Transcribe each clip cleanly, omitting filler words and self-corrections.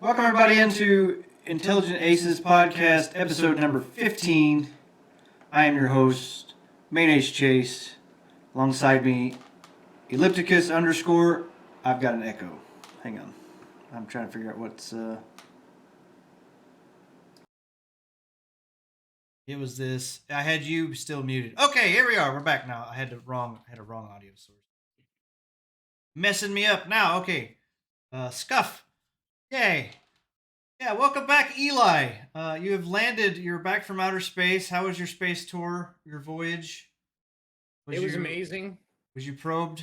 Welcome everybody into Intelligent Aces Podcast, episode number 15. I am your host, Main Ace Chase. Alongside me, Ellipticus _ I've got an echo. Hang on. I'm trying to figure out what's It was this. I had you still muted. Okay, here we are. We're back now. I had a wrong audio source. Messing me up now. Okay. Scuff. Yay. Yeah, welcome back, Eli. You have landed. You're back from outer space. How was your space tour? Your voyage? It was amazing. Was you probed?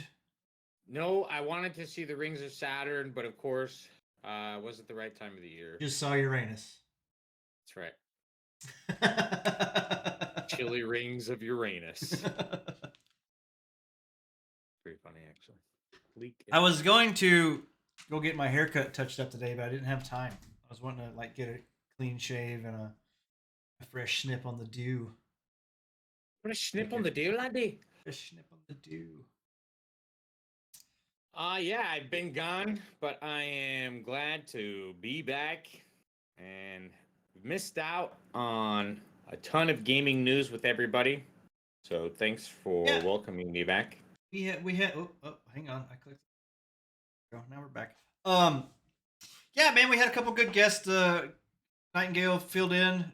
No, I wanted to see the rings of Saturn, but of course, wasn't the right time of the year. Just saw Uranus. That's right. Chilly rings of Uranus. Pretty funny, actually. I was going to go get my haircut touched up today, but I didn't have time. I was wanting to get a clean shave and a fresh snip on the dew. What a snip on the dew, laddie. A snip on the dew. Yeah, I've been gone, but I am glad to be back and missed out on a ton of gaming news with everybody. So thanks for welcoming me back. We had oh, hang on. I clicked. Oh, now we're back. Yeah, man, we had a couple good guests. Nightingale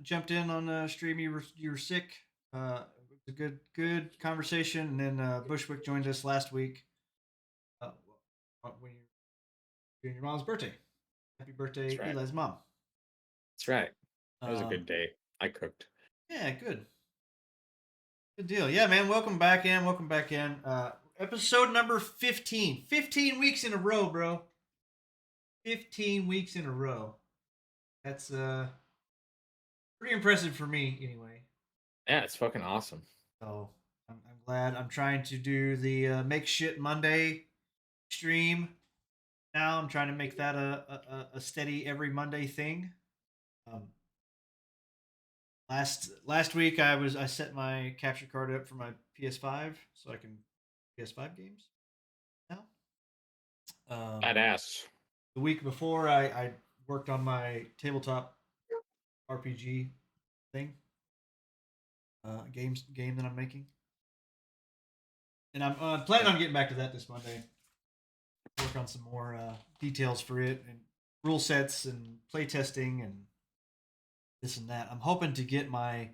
jumped in on the stream. You were sick. It was a good conversation, and then Bushwick joined us last week. When your mom's birthday. Happy birthday, right. Eli's mom. That's right. That was a good day. I cooked. Yeah, good. Good deal. Yeah, man. Welcome back in. Episode number 15. 15 weeks in a row, bro. 15 weeks in a row. That's pretty impressive for me, anyway. Yeah, it's fucking awesome. So I'm glad. I'm trying to do the Make Shit Monday stream. Now I'm trying to make that a steady every Monday thing. Last week I set my capture card up for my PS5 so I can PS5 games now. Badass. The week before I worked on my tabletop RPG thing. Game that I'm making. And I'm planning on getting back to that this Monday. Work on some more details for it and rule sets and play testing and this and that. I'm hoping to get my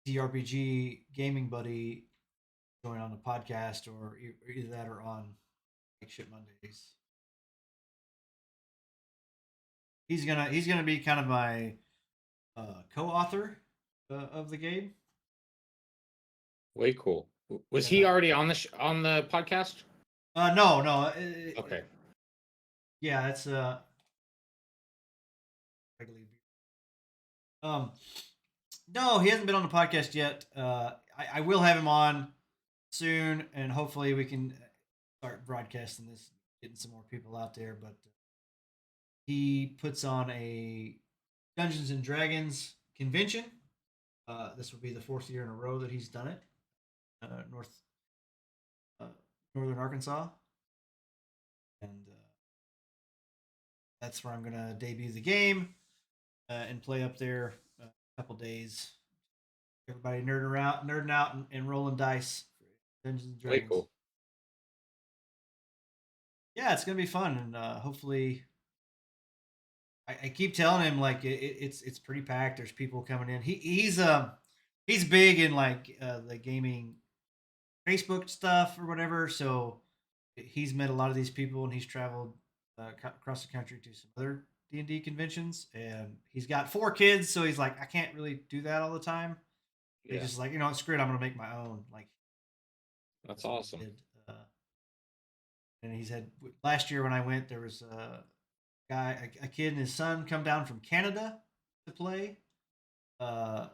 DRPG gaming buddy going on the podcast or either that or on Make Shit Mondays. He's gonna be kind of my co-author of the game. Way cool. Was he already on the podcast? No. Okay. Yeah, it's I believe. No, he hasn't been on the podcast yet. I will have him on soon, and hopefully we can start broadcasting this, getting some more people out there. But he puts on a Dungeons and Dragons convention. This will be the 4th year in a row that he's done it. Northern Arkansas, and that's where I'm gonna debut the game and play up there a couple days. Everybody nerding out, and rolling dice for Dungeons and Dragons. Way cool. Yeah, it's gonna be fun, and hopefully, I keep telling him it's pretty packed. There's people coming in. He's big in the gaming Facebook stuff or whatever. So he's met a lot of these people, and he's traveled across the country to some other D&D conventions. And he's got 4 kids, so he's like, I can't really do that all the time. Yeah. He's just like, screw it, I'm gonna make my own. That's awesome. And he's had last year when I went, there was a kid and his son come down from Canada to play.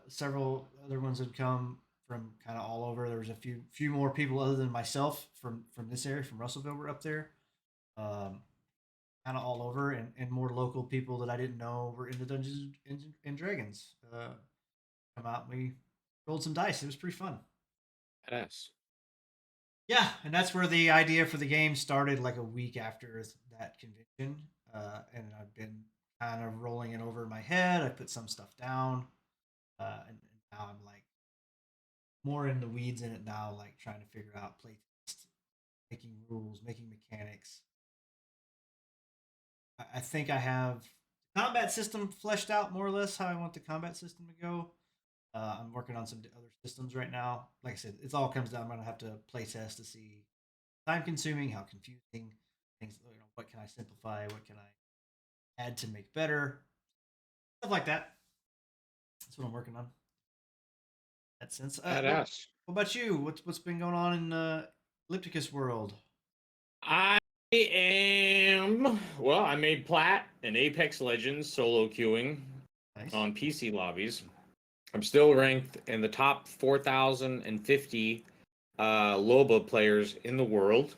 Several other ones had come from kind of all over. There was a few more people other than myself from this area, from Russellville, were up there. Kind of all over, and more local people that I didn't know were into Dungeons and Dragons. Come out, and we rolled some dice. It was pretty fun. Badass. Yeah, and that's where the idea for the game started, like a week after that convention. and I've been kind of rolling it over my head. I put some stuff down, and now I'm like more in the weeds in it now, like trying to figure out playtest, making rules, making mechanics. I think I have the combat system fleshed out more or less how I want the combat system to go. I'm working on some other systems right now. Like I said, it all comes down. I'm gonna have to play test to see time consuming, how confusing things. What can I simplify? What can I add to make better? Stuff like that. That's what I'm working on. That sense. Badass. What about you? What's been going on in Ellipticus world? I I made Plat and Apex Legends solo queuing Nice. on PC lobbies. I'm still ranked in the top 4,050 Loba players in the world.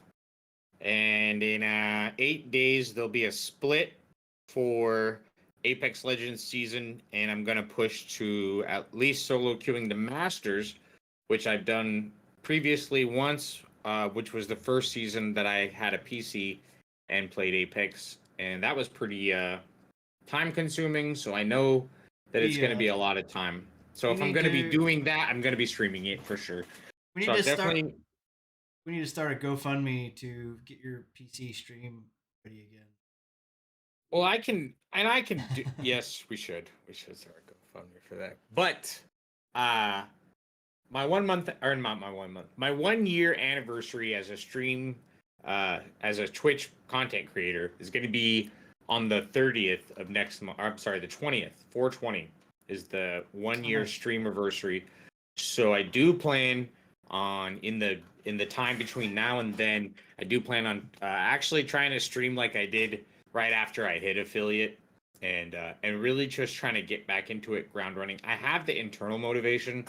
And in 8 days, there'll be a split for Apex Legends season, and I'm going to push to at least solo queuing the Masters, which I've done previously once, which was the first season that I had a PC and played Apex. And that was pretty time consuming, so I know that it's We going to uh be a lot of time. So we if I'm need going to be to doing that, I'm going to be streaming it for sure. we So need I'm to start definitely. we need to start a GoFundMe to get your PC stream ready again. Well, I can do. Yes, we should. We should start a GoFundMe for that. But, uh, my 1 month, or not my 1 month, my 1 year anniversary as a as a Twitch content creator is going to be on the 30th of next month. I'm sorry, the 20th. 420 is the one Oh, year nice. stream anniversary. So I do plan on in the time between now and then. I do plan on actually trying to stream like I did right after I hit affiliate, and really just trying to get back into it ground running. I have the internal motivation.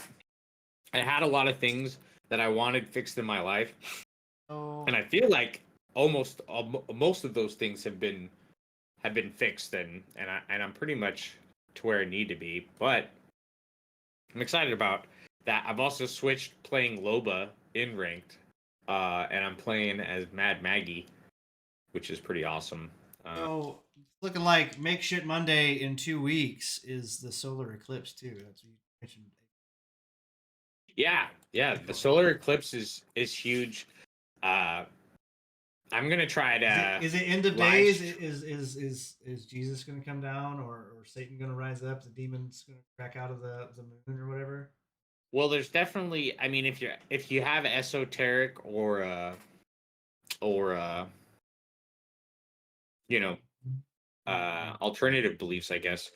I had a lot of things that I wanted fixed in my life, So and I feel like almost most of those things have been fixed, and I'm pretty much to where I need to be. But I'm excited about that. I've also switched playing Loba in ranked, and I'm playing as Mad Maggie, which is pretty awesome. so it's looking like Make Shit Monday in 2 weeks is the solar eclipse too. That's what you mentioned. Yeah, yeah. The solar eclipse is huge. Uh, I'm gonna try to Is it end of live. days? Is Jesus going to come down, or Satan going to rise up? The demons going to crack out of the moon or whatever? Well, there's definitely. I mean, if you have esoteric or you know alternative beliefs, I guess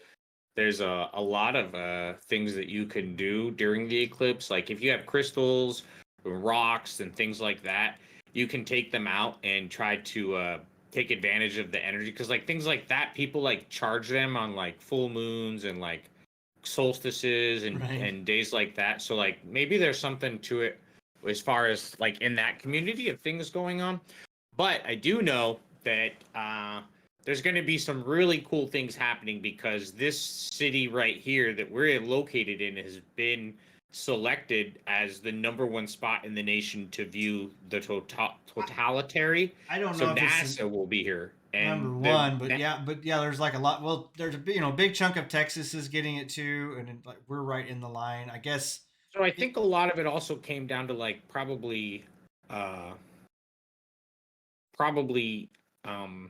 there's a lot of things that you can do during the eclipse. Like if you have crystals, rocks, and things like that, you can take them out and try to take advantage of the energy. Because like things like that, people like charge them on like full moons and like solstices Right. and days like that. So like maybe there's something to it as far as like in that community of things going on. But I do know that there's going to be some really cool things happening because this city right here that we're located in has been selected as the #1 spot in the nation to view the totalitarian. I don't So know if it's the NASA will be here, number and one, but yeah, there's like a lot. Well, there's a big chunk of Texas is getting it too, and then, like we're right in the line. I guess so I it. think a lot of it also came down to like uh, probably um,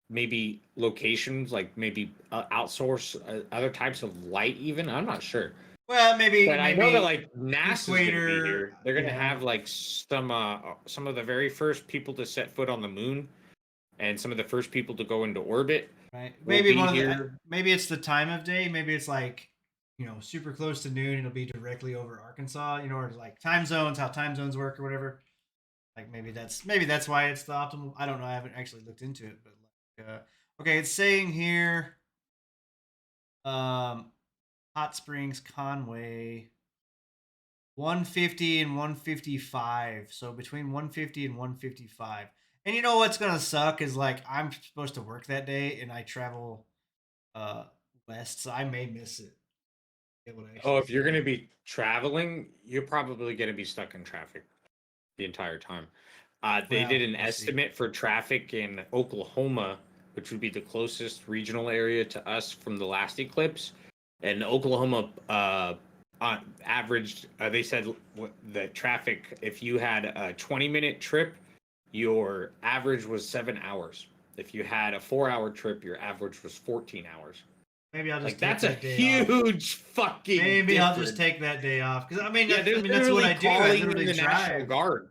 maybe locations, like maybe outsource other types of light. Even I'm not sure. Well, maybe But I know that maybe like NASA's going to be equator. here. They're going to Yeah, have like some of the very first people to set foot on the moon and some of the first people to go into orbit right. will Maybe be one of the. here. Maybe it's the time of day. Maybe it's like super close to noon. It'll be directly over Arkansas. Or like time zones, how time zones work or whatever. Like maybe that's why it's the optimal. I don't know. I haven't actually looked into it, but like, okay, it's saying here, um, Hot Springs, Conway, 150 and 155. So between 150 and 155. And you know what's gonna suck is like I'm supposed to work that day and I travel uh west, so I may miss it. Be able to Oh, actually if see you're going it. to be traveling, you're probably going to be stuck in traffic the entire time. They did Well, an we'll see. estimate for traffic in Oklahoma which would be the closest regional area to us from the last eclipse. And Oklahoma averaged, they said the traffic, if you had a 20-minute trip, your average was 7 hours. If you had a 4-hour trip, your average was 14 hours. Maybe I'll just Like, take that's a that day off. huge fucking Maybe I'll just difference. take that day off because Yeah, they're that's what literally I do. I calling in literally the National drive. Guard.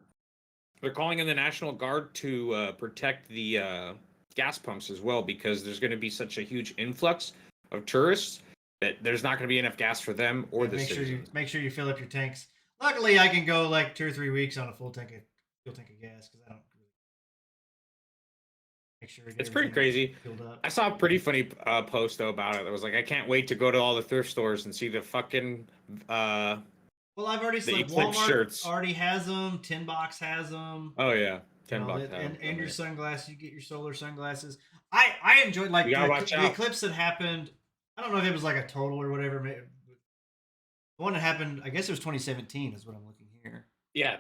They're calling in the National Guard to protect the gas pumps as well, because there's going to be such a huge influx of tourists that there's not going to be enough gas for them or Yeah, the citizens. make sure you fill up your tanks. Luckily, I can go like 2 or 3 weeks on a full tank of gas because I don't really make sure It's pretty everything's crazy. filled up. I saw a pretty funny post though about it. It was like, I can't wait to go to all the thrift stores and see the fucking Well, I've already the like Eclipse Walmart shirts. already has them. Tin Box has them. Oh yeah, You know $10 that, have and them. your Yeah. sunglasses. You get your solar sunglasses. I enjoyed You like gotta watch the out. eclipse that happened. I don't know if it was like a total or whatever. The one that happened, I guess it was 2017, is what I'm looking here. Yeah,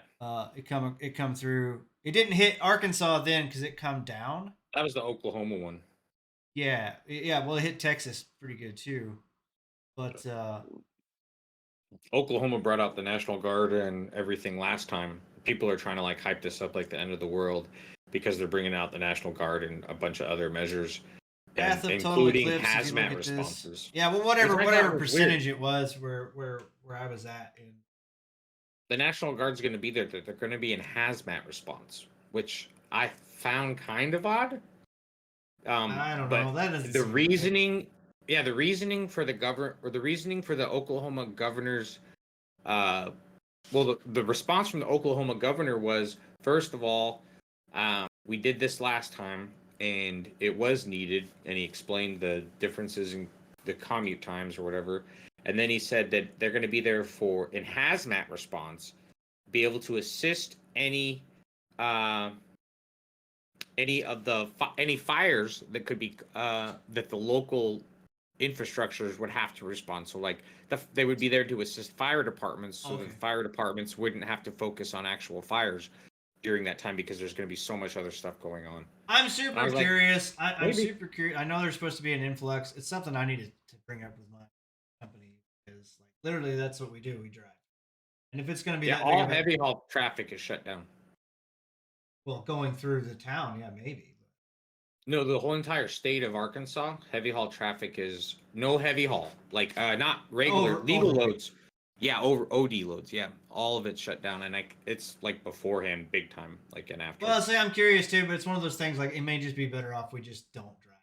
It come through. It didn't hit Arkansas then because it come down. that was the Oklahoma one. Yeah. Well, it hit Texas pretty good too. But Oklahoma brought out the National Guard and everything last time. People are trying to like hype this up like the end of the world because they're bringing out the National Guard and a bunch of other measures, and path of total including eclipse. If you look hazmat at this, responses, yeah. Well, which I whatever thought was weird. percentage it was, where I was at, and The National Guard's going to be there. They're going to be in hazmat response, which I found kind of odd. I don't But know. That doesn't the seem right. reasoning, yeah, the reasoning for the reasoning for the Oklahoma governor's, uh, well, the response from the Oklahoma governor was, first of all, we did this last time and it was needed, and he explained the differences in the commute times or whatever, and then he said that they're going to be there for in hazmat response, be able to assist uh, any of the any fires that could be that the local infrastructures would have to respond. So like they would be there to assist fire departments, so that Okay. the fire departments wouldn't have to focus on actual fires during that time because there's going to be so much other stuff going on. I'm And I super was like, curious. I'm maybe. super curious. I know there's supposed to be an influx. It's something I needed to bring up with my company because, like, literally, that's what we do. We drive, and if it's going to be Yeah, that big all of a heavy haul traffic is shut down. well, going through the town, yeah, maybe. No, the whole entire state of Arkansas, heavy haul traffic is no heavy haul. Like not regular legal Over. loads. Yeah, over OD loads. Yeah, all of it's shut down, and like it's like beforehand, big time, like and after. Well, see, I'm curious too, but it's one of those things. Like, it may just be better off we just don't drive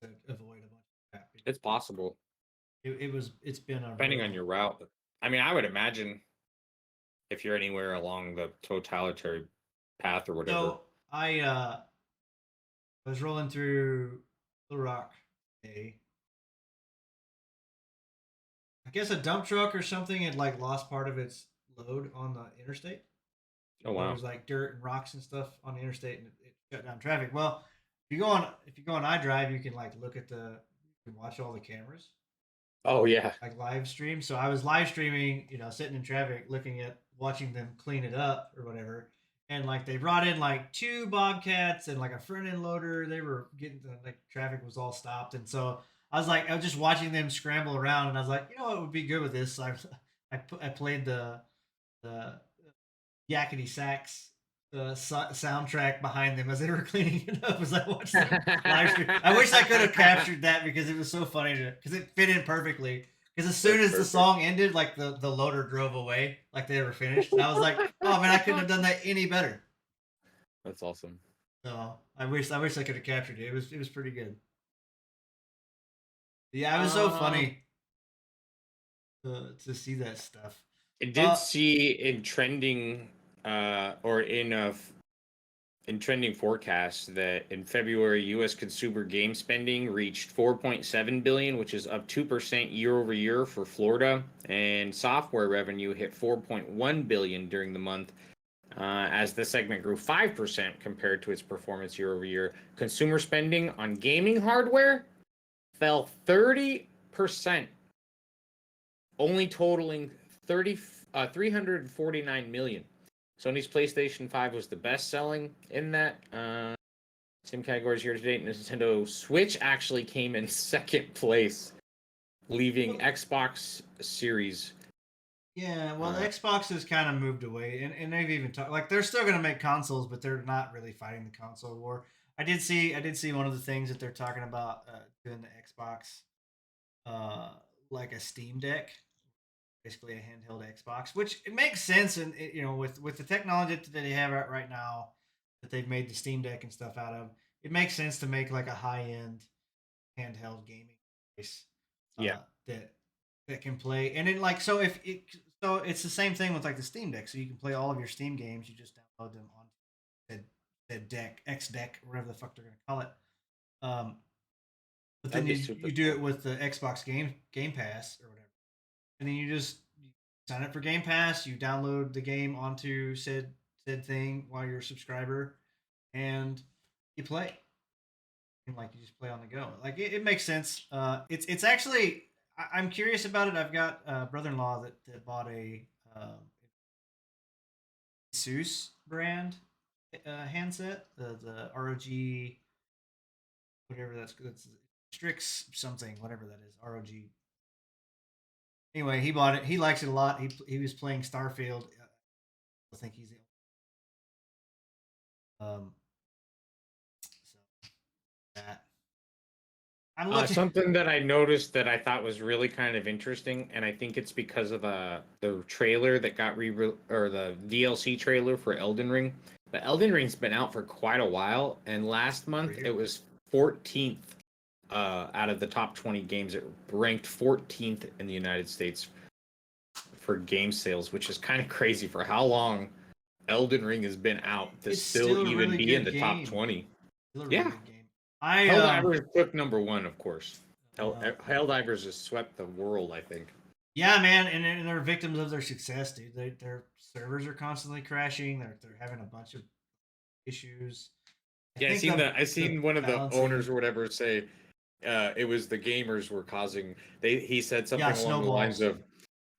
to avoid a bunch of crap. It's possible, It's been a depending on real. your route. I mean, I would imagine if you're anywhere along the totalitarian path or whatever. So I was rolling through Little Rock today. I guess a dump truck or something had like lost part of its load on the interstate. Oh There wow. was like dirt and rocks and stuff on the interstate, and it shut down traffic. Well, if you go on iDrive, you can like look at you can watch all the cameras, Oh yeah. like live stream. So I was live streaming, sitting in traffic, watching them clean it up or whatever. And like they brought in like two bobcats and like a front end loader. They were getting like traffic was all stopped, and so I was just watching them scramble around, and I was like, what would be good with this? I played the yakety sax soundtrack behind them as they were cleaning it up as I watched them live stream. I wish I could have captured that because it was so funny because it fit in perfectly. Because as soon That's as the perfect. song ended, like the loader drove away, like they were finished. And I was like, oh man, I couldn't have done that any better. That's awesome. So I wish I could have captured it. It was pretty good. Yeah, it was so funny to see that stuff. I did see in trending or in trending forecasts that in February, U.S. consumer game spending reached 4.7 billion, which is up 2% year over year for Florida, and software revenue hit 4.1 billion during the month, as the segment grew 5% compared to its performance year over year. Consumer spending on gaming hardware fell 30%, only totaling 349 million. Sony's PlayStation 5 was the best selling in that Same categories year to date. Nintendo Switch actually came in second place, leaving Xbox Series. Yeah, well, the Xbox has kind of moved away, and they've even talked like they're still going to make consoles, but they're not really fighting the console war. I did see one of the things that they're talking about doing the Xbox, uh, like a Steam Deck, basically a handheld Xbox, which it makes sense, and with the technology that they have out right now, that they've made the Steam Deck and stuff out of, it makes sense to make like a high end handheld gaming device Yeah. that can play. And then like so it's the same thing with like the Steam Deck. So you can play all of your Steam games. You just download them on said, deck X deck, whatever the fuck they're gonna call it. Um, but then That'd be you super do cool. it with the Xbox Game Pass or whatever, and then you sign up for Game Pass. You download the game onto said thing while you're a subscriber, and you play. And like you just play on the go. Like it makes sense. It's actually I'm curious about it. I've got a brother-in-law that bought a Asus brand handset, the ROG whatever that's Strix something whatever that is ROG. Anyway, he bought it. He likes it a lot. He was playing Starfield. I think he's so that I'm looking. Something that I noticed that I thought was really kind of interesting, and I think it's because of the trailer that got or the DLC trailer for Elden Ring. But Elden Ring's been out for quite a while, and last month it was 14th out of the top 20 games. It ranked 14th in the United States for game sales, which is kind of crazy for how long Elden Ring has been out to It's still still a even really be in good the top game. 20. Still a really Yeah, good game. I Helldivers took number one, of course. uh, Helldivers has swept the world, I think. Yeah, man, and they're victims of their success, dude. Their servers are constantly crashing. They're having a bunch of issues. I Yeah, think I the seen one of the balancing, owners or whatever say it was the gamers were causing. He said yeah, something along the lines snowballs. of,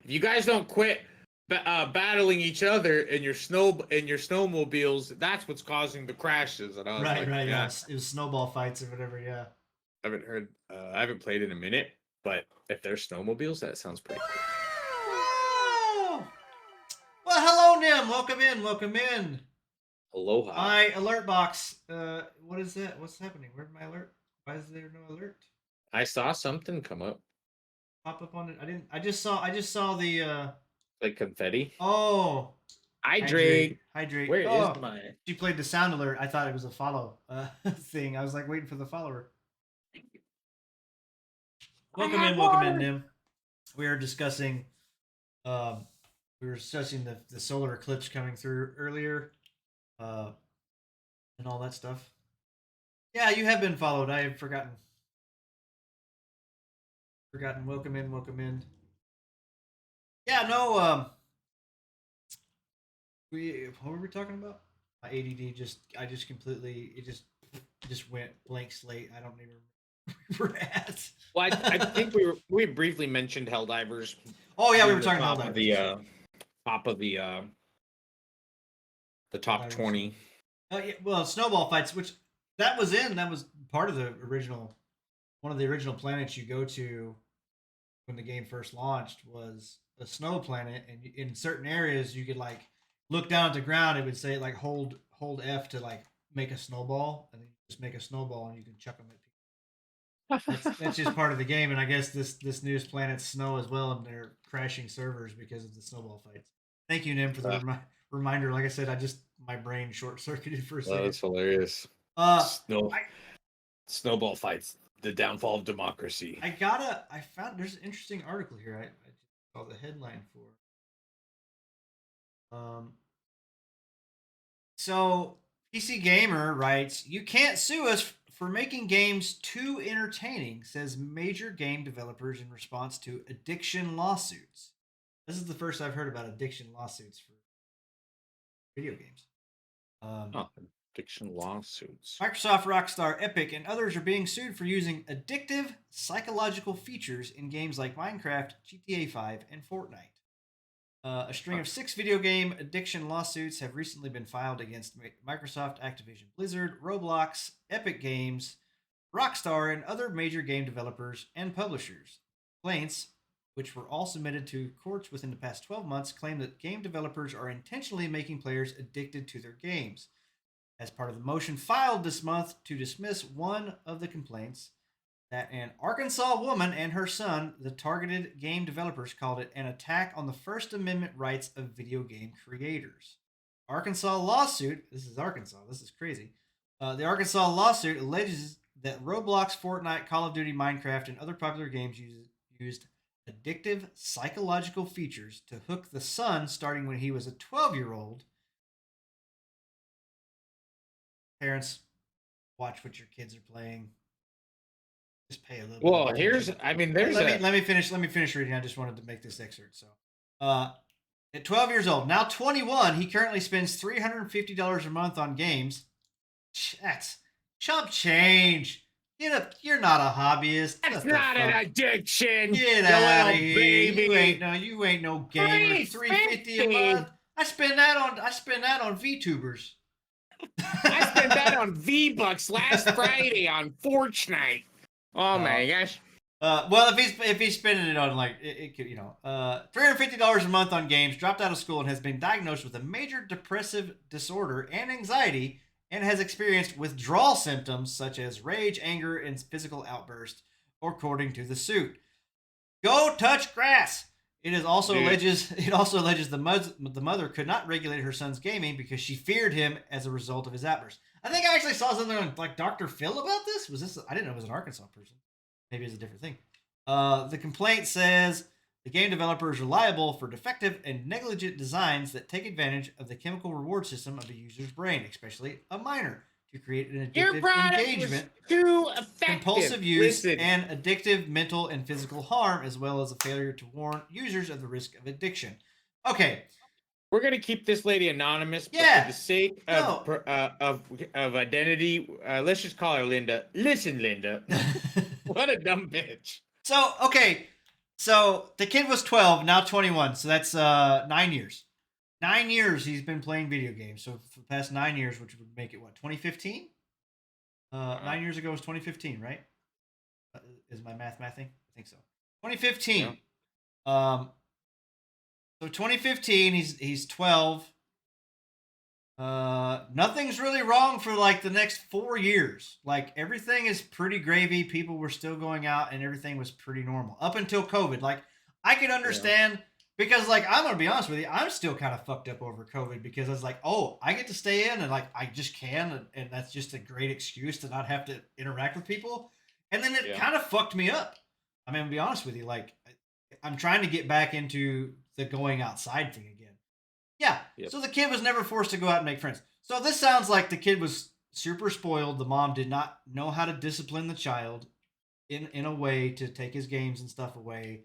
"If you guys don't quit battling each other in your snowmobiles, that's what's causing the crashes." And I was Right, like, right, yeah. "Yeah, It was snowball fights or whatever. Yeah. I haven't played in a minute, but if there's snowmobiles, that sounds pretty cool." Oh! Well, hello, Nim. Welcome in. Welcome in. Aloha. My alert box. What is that? What's happening? Where's my alert? Why is there no alert? I saw something come up Pop up on it. I didn't. I just saw the. like confetti. Oh, hydrate, Hydrate. hydrate. Where is Oh, my? she played the sound alert. I thought it was a follow thing. I was like waiting for the follower. I have Welcome in, water. Nim. We are discussing. Um, we were discussing the solar eclipse coming through earlier, uh, and all that stuff. Yeah, you have been followed. I have forgotten. Forgotten. Welcome in. Welcome in. Yeah, no. What were we talking about? My ADD I just completely just went blank slate. I don't even remember where we're Well, I at. think we briefly mentioned Helldivers Oh yeah, we being were the talking top of Helldivers. That's right. top of the top Helldivers. 20. Yeah, well, snowball fights, which that was part of the original one of the original planets you go to when the game first launched was a snow planet, and in certain areas you could like look down at the ground. It would say like hold F to like make a snowball, and then you just make a snowball and you can chuck them at people. That's just part of the game, and I guess this newest planet's snow as well, and they're crashing servers because of the snowball fights. Thank you, Nim, for the Uh, reminder. Like I said, I just my brain short circuited for a second. that's hilarious. Uh, Snow I snowball fights, the downfall of democracy. I found there's an interesting article here. I just saw the headline for. So PC Gamer writes, "You can't sue us for making games too entertaining," says major game developers in response to addiction lawsuits. This is the first I've heard about addiction lawsuits for video games. Um, Oh, addiction lawsuits. Microsoft, Rockstar, Epic, and others are being sued for using addictive psychological features in games like Minecraft, GTA 5, and Fortnite. A string of 6 video game addiction lawsuits have recently been filed against Microsoft, Activision Blizzard, Roblox, Epic Games, Rockstar, and other major game developers and publishers. Complaints, which were all submitted to courts within the past 12 months, claim that game developers are intentionally making players addicted to their games. As part of the motion filed this month to dismiss one of the complaints, that an Arkansas woman and her son, the targeted game developers, called it an attack on the First Amendment rights of video game creators. Arkansas lawsuit, this is Arkansas, this is crazy. The Arkansas lawsuit alleges that Roblox, Fortnite, Call of Duty, Minecraft, and other popular games used addictive psychological features to hook the son starting when he was a 12-year-old. Parents, watch what your kids are playing. Just pay a little bit of Well, attention. there's Let me finish reading. I just wanted to make this excerpt. So, at 12 years old, now 21, he currently spends $350 a month on games. That's chump change. Get up! You're not a hobbyist. That's not an addiction. Get you out of little here! baby. You ain't no gamer. $350 a month. I spend that on VTubers. I spent that on V-Bucks last Friday on Fortnite. Oh my gosh. Well, if he's spending it on like it could, $350 a month on games, dropped out of school and has been diagnosed with a major depressive disorder and anxiety, and has experienced withdrawal symptoms such as rage, anger, and physical outbursts, according to the suit. Go touch grass. It also alleges the mother could not regulate her son's gaming because she feared him as a result of his outbursts. I think I actually saw something on like Dr. Phil about this. I didn't know it was an Arkansas person. Maybe it's a different thing. The complaint says the game developers are liable for defective and negligent designs that take advantage of the chemical reward system of a user's brain, especially a minor, to create an addictive engagement, too effective. Compulsive use, and addictive mental and physical harm, as well as a failure to warn users of the risk of addiction. Okay. We're gonna keep this lady anonymous, but for the sake of identity, let's just call her Linda. Listen, Linda, what a dumb bitch. So the kid was 12, now 21, so that's 9 years. 9 years he's been playing video games. So for the past 9 years, which would make it what, 2015? 9 years ago was 2015, right? Is my mathing? I think so. 2015. Yeah. So 2015, he's 12. Nothing's really wrong for like the next 4 years. Like everything is pretty gravy. People were still going out and everything was pretty normal up until COVID. Like I could understand because like I'm gonna be honest with you, I'm still kind of fucked up over COVID because I was like, oh, I get to stay in and like I just can, and that's just a great excuse to not have to interact with people. And then it kind of fucked me up. I mean, to be honest with you, like I'm trying to get back into the going outside thing again. Yeah. Yep. So the kid was never forced to go out and make friends. So this sounds like the kid was super spoiled. The mom did not know how to discipline the child in a way to take his games and stuff away.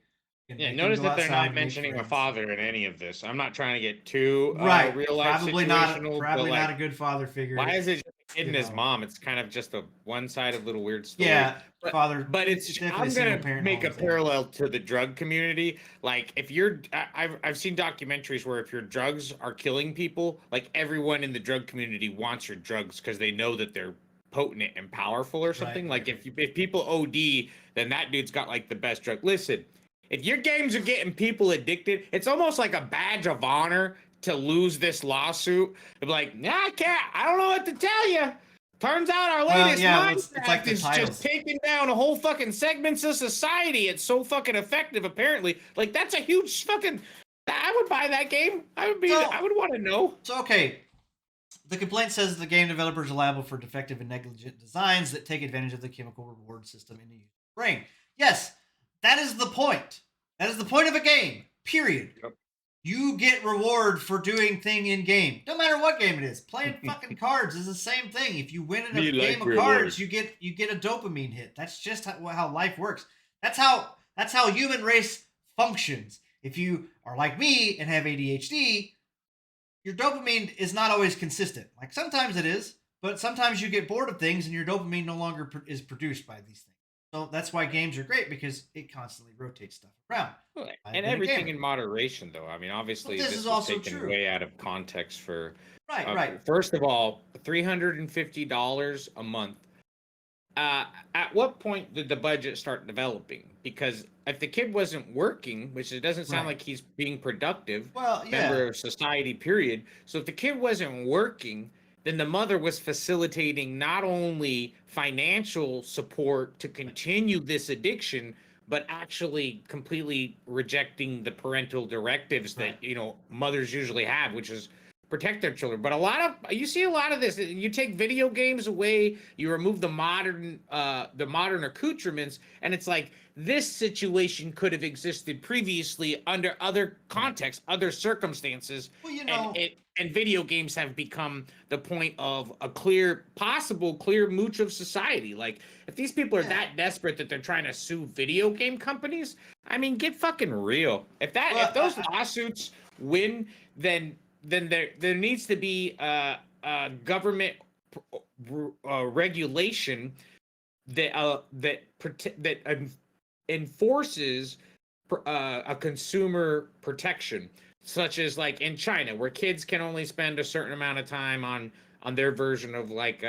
And notice that they're not mentioning a father in any of this. I'm not trying to get too real life situational. Probably not a good father figure. Why is it just a kid and his mom? It's kind of just a one-sided little weird story. Yeah, but I'm gonna make a parallel to the drug community. Like if I've seen documentaries where if your drugs are killing people, like everyone in the drug community wants your drugs because they know that they're potent and powerful or something. Right. Like if people OD, then that dude's got like the best drug. Listen. If your games are getting people addicted, it's almost like a badge of honor to lose this lawsuit. They're like, I can't. I don't know what to tell you. Turns out our latest Minecraft is just taking down a whole fucking segments of society. It's so fucking effective, apparently. Like that's a huge fucking. I would buy that game. I would want to know. So okay, the complaint says the game developers are liable for defective and negligent designs that take advantage of the chemical reward system in the user's brain. Yes. That is the point. That is the point of a game. Period. Yep. You get reward for doing thing in game. No matter what game it is. Playing fucking cards is the same thing. If you win in a game of cards, you get a dopamine hit. That's just how life works. That's how human race functions. If you are like me and have ADHD, your dopamine is not always consistent. Like sometimes it is, but sometimes you get bored of things and your dopamine no longer is produced by these things. So that's why games are great, because it constantly rotates stuff around. Well, I've and been a everything gamer. in moderation, though. I mean, But obviously, this is this was also taken true. way out of context for. Right, right. First of all, $350 a month. At what point did the budget start developing? Because if the kid wasn't working, which it doesn't sound Right. like he's being productive Well, member yeah. of society, period. So if the kid wasn't working, then the mother was facilitating not only financial support to continue this addiction, but actually completely rejecting the parental directives Right. that mothers usually have, which is protect their children. But you see a lot of this. You take video games away, you remove the modern accoutrements, and it's like this situation could have existed previously under other Right. contexts, other circumstances, Well, and video games have become the point of a possible clear mooch of society. Like, if these people are yeah. that desperate that they're trying to sue video game companies, I mean, get fucking real. If Well, those lawsuits win, then there needs to be government regulation that enforces a consumer protection, such as like in China, where kids can only spend a certain amount of time on their version of like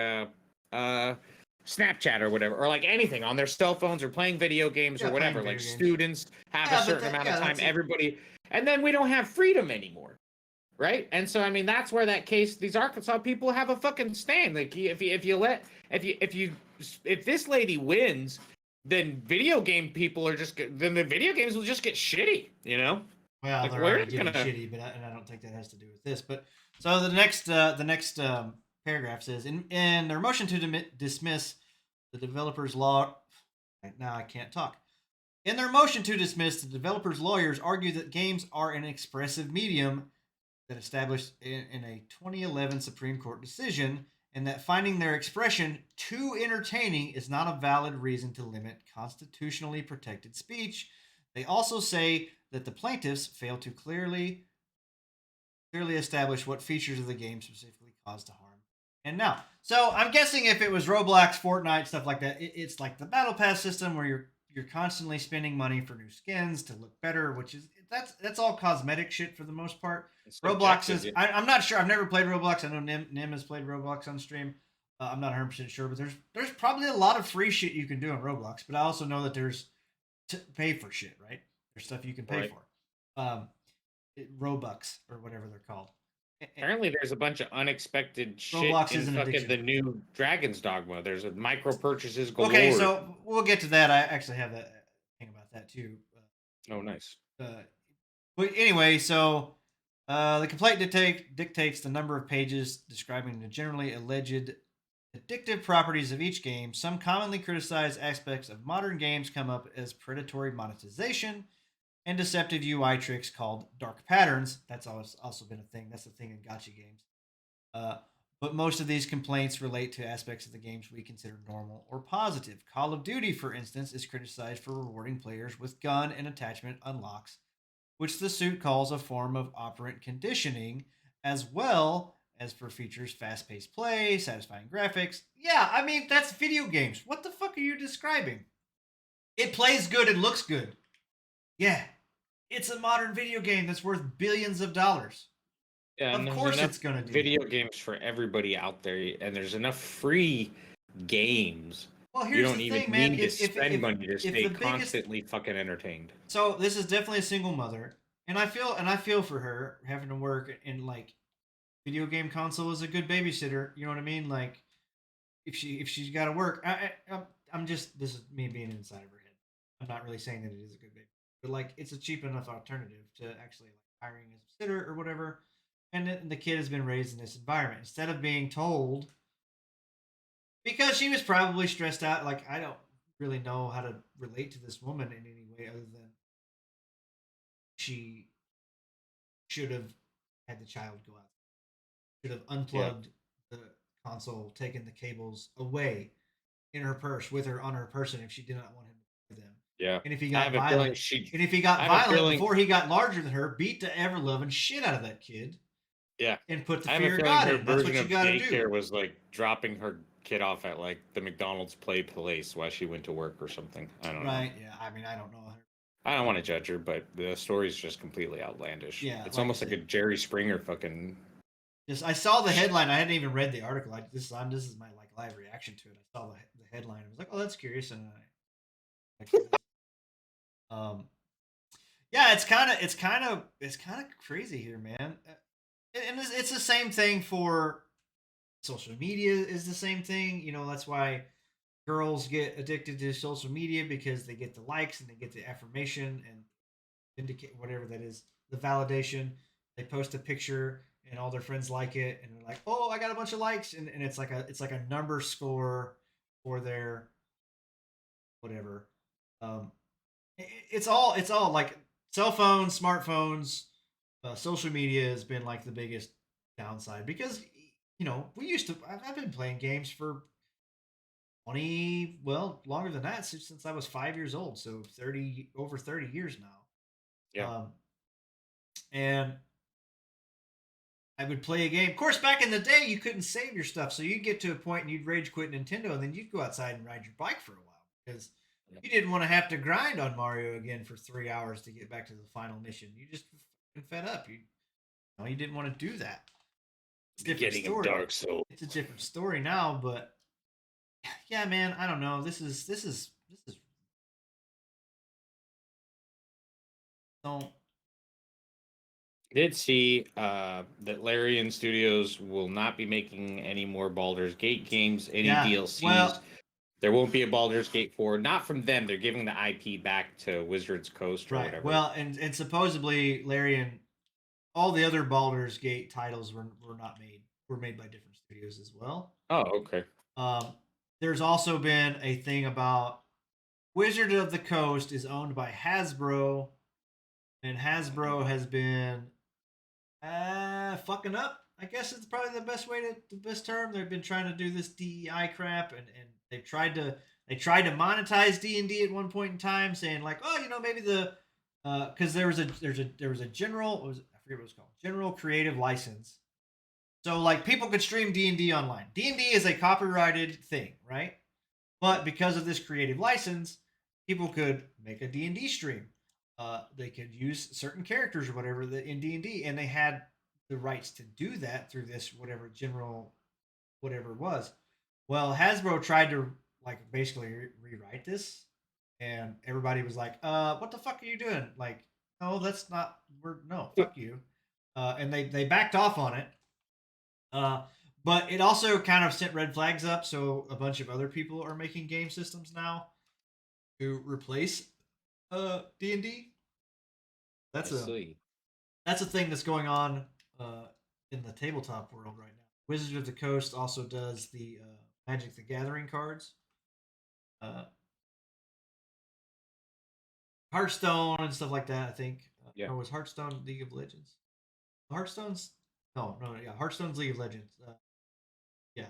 Snapchat or whatever, or like anything on their cell phones or playing video games or yeah, playing whatever. Like video games. students have a Yeah, but certain amount of yeah, time, that's it. everybody, and then we don't have freedom anymore. Right. And so, I mean, that's where that case, these Arkansas people have a fucking stand. Like, if this lady wins, then video game people then the video games will just get shitty, Well, Like, they're we're already not getting gonna. shitty, and I don't think that has to do with this. But so the next paragraph says, in their motion to dismiss the developers' law. Now I can't talk. In their motion to dismiss, the developers' lawyers argue that games are an expressive medium that established in a 2011 Supreme Court decision, and that finding their expression too entertaining is not a valid reason to limit constitutionally protected speech. They also say that the plaintiffs fail to clearly establish what features of the game specifically caused the harm. And now, so I'm guessing if it was Roblox, Fortnite, stuff like that, it's like the battle pass system where you're constantly spending money for new skins to look better, which is that's all cosmetic shit for the most part. It's Roblox subjective. is I'm not sure. I've never played Roblox. I know Nim has played Roblox on stream. I'm not 100% sure, but there's probably a lot of free shit you can do on Roblox. But I also know that there's pay for shit, right? There's stuff you can pay Right. for. Um, Robux or whatever they're called. Apparently, there's a bunch of unexpected shit Roblox is in an fucking addiction. the new Dragon's Dogma. There's a micro purchases galore. Okay, so we'll get to that. I actually have that thing about that too. Oh, nice. But anyway, so the complaint dictates the number of pages describing the generally alleged addictive properties of each game. Some commonly criticized aspects of modern games come up as predatory monetization and deceptive UI tricks called dark patterns. That's always also been a thing. That's the thing in gotcha games. Uh, but most of these complaints relate to aspects of the games we consider normal or positive. Call of Duty, for instance, is criticized for rewarding players with gun and attachment unlocks, which the suit calls a form of operant conditioning, as well as for features fast paced play, satisfying graphics. Yeah, I mean, that's video games. What the fuck are you describing? It plays good and looks good. Yeah, it's a modern video game that's worth billions of dollars. Yeah, and Of there's course enough it's going to do video that. games for everybody out there, and there's enough free games. Well, You here's don't the even thing, man. need to spend money to If stay the biggest constantly fucking entertained. so this is definitely a single mother, and I feel for her having to work in like video game console is a good babysitter. You know what I mean? Like if she's got to work, I'm just this is me being inside of her head. I'm not really saying that it is a good baby, but like it's a cheap enough alternative to actually like hiring a sitter or whatever. And the kid has been raised in this environment instead of being told, because she was probably stressed out. Like I don't really know how to relate to this woman in any way other than she should have had the child go out. Should have Yeah, unplugged the console, taken the cables away in her purse with her on her person if she did not want him to play them. yeah. And if he I got have a feeling violent, she. and if he I got have a violent feeling. before he got larger than her, beat the ever loving shit out of that kid Yeah, and put the I have a fear of feeling God her in. That's version what you of got to do. daycare was like dropping her kid off at like the McDonald's play place while she went to work or something. I don't know. Right? Yeah. I mean, I don't know. I don't want to judge her, but the story's just completely outlandish. Yeah, It's like I almost like a said, Jerry Springer fucking. just I saw the headline. I hadn't even read the article. This is my like live reaction to it. I saw the headline. I was like, oh, that's curious, and um, yeah, it's kind of crazy here, man. And it's the same thing for social media. Is the same thing. That's why girls get addicted to social media because they get the likes and they get the affirmation and indicate whatever that is, the validation. They post a picture and all their friends like it, and they're like, "Oh, I got a bunch of likes," and it's like a number score for their whatever. Um, it's all like cell phones, smartphones, social media has been like the biggest downside because we used to. I've been playing games for 20, well, longer than that since I was 5 years old, so 30 years now. Yeah. And I would play a game. Of course, back in the day, you couldn't save your stuff, so you'd get to a point and you'd rage quit Nintendo, and then you'd go outside and ride your bike for a while because you didn't want to have to grind on Mario again for 3 hours to get back to the final mission. You just fed up. You didn't want to do that. It's a different Getting story. a Dark Soul. It's a different story now, but yeah, man, I don't know. This is don't. Did see that Larian Studios will not be making any more Baldur's Gate games, any Yeah, DLCs. well, There won't be a Baldur's Gate 4. Not from them. They're giving the IP back to Wizards Coast or right. whatever. Well, and supposedly Larian, all the other Baldur's Gate titles were not made. Were made by different studios as well. Oh, okay. Um, there's also been a thing about Wizard of the Coast is owned by Hasbro, and Hasbro has been fucking up. I guess it's probably the best term. They've been trying to do this DEI crap, and they tried to monetize D&D at one point in time, saying like, oh, maybe because there was a general, I forget what it was called, general creative license. So like people could stream D&D online. D&D is a copyrighted thing, right? But because of this creative license, people could make a D&D stream. They could use certain characters or whatever in D&D, and they had the rights to do that through this whatever general whatever it was. Well, Hasbro tried to like basically rewrite this, and everybody was like, what the fuck are you doing?" Like, no, that's not. No, fuck you. And they backed off on it. Uh, but it also kind of sent red flags up, so a bunch of other people are making game systems now to replace D&D. That's I a see. that's a thing that's going on in the tabletop world right now. Wizards of the Coast also does the Magic the Gathering cards, uh, Hearthstone and stuff like that. I think. Yeah. Or was Hearthstone League of Legends? Hearthstone's no, yeah, Hearthstone's League of Legends. Yeah,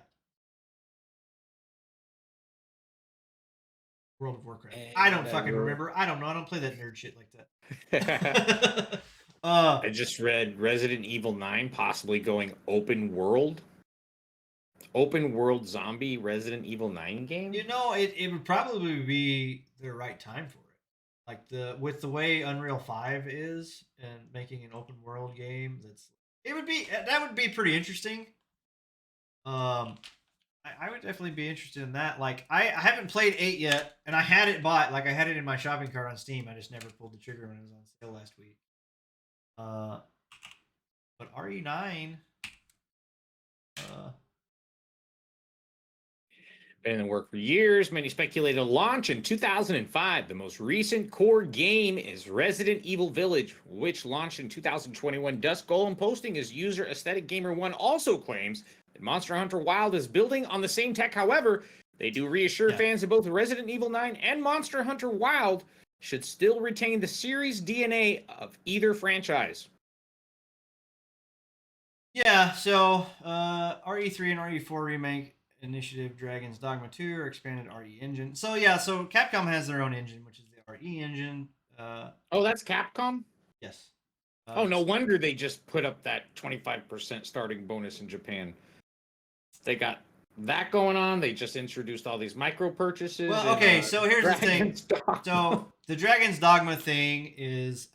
World of Warcraft. I don't And fucking remember. I don't know. I don't play that nerd shit like I that. uh, just read Resident Evil 9 possibly going open world. Open world zombie Resident Evil 9 game? it would probably be the right time for it. Like with the way Unreal 5 is and making an open world game, that would be pretty interesting. I would definitely be interested in that. Like I haven't played 8 yet, and I had it bought. Like I had it in my shopping cart on Steam. I just never pulled the trigger when it was on sale last week. Uh, but RE9, uh, Been in the work for years. Many speculate a launch in 2005. The most recent core game is Resident Evil Village, which launched in 2021. Dust Golem posting his user Aesthetic Gamer 1 also claims that Monster Hunter Wild is building on the same tech. However, they do reassure fans that both Resident Evil 9 and Monster Hunter Wild should still retain the series DNA of either franchise. yeah. So RE3 and RE4 remake initiative Dragon's Dogma 2 or expanded RE engine. So yeah, so Capcom has their own engine, which is the RE engine. Oh, that's Capcom? Yes. Oh, no wonder they just put up that 25% starting bonus in Japan. They got that going on. They just introduced all these micro purchases Well, in okay, so here's the thing. Dragon's Dogma. So the Dragon's Dogma thing is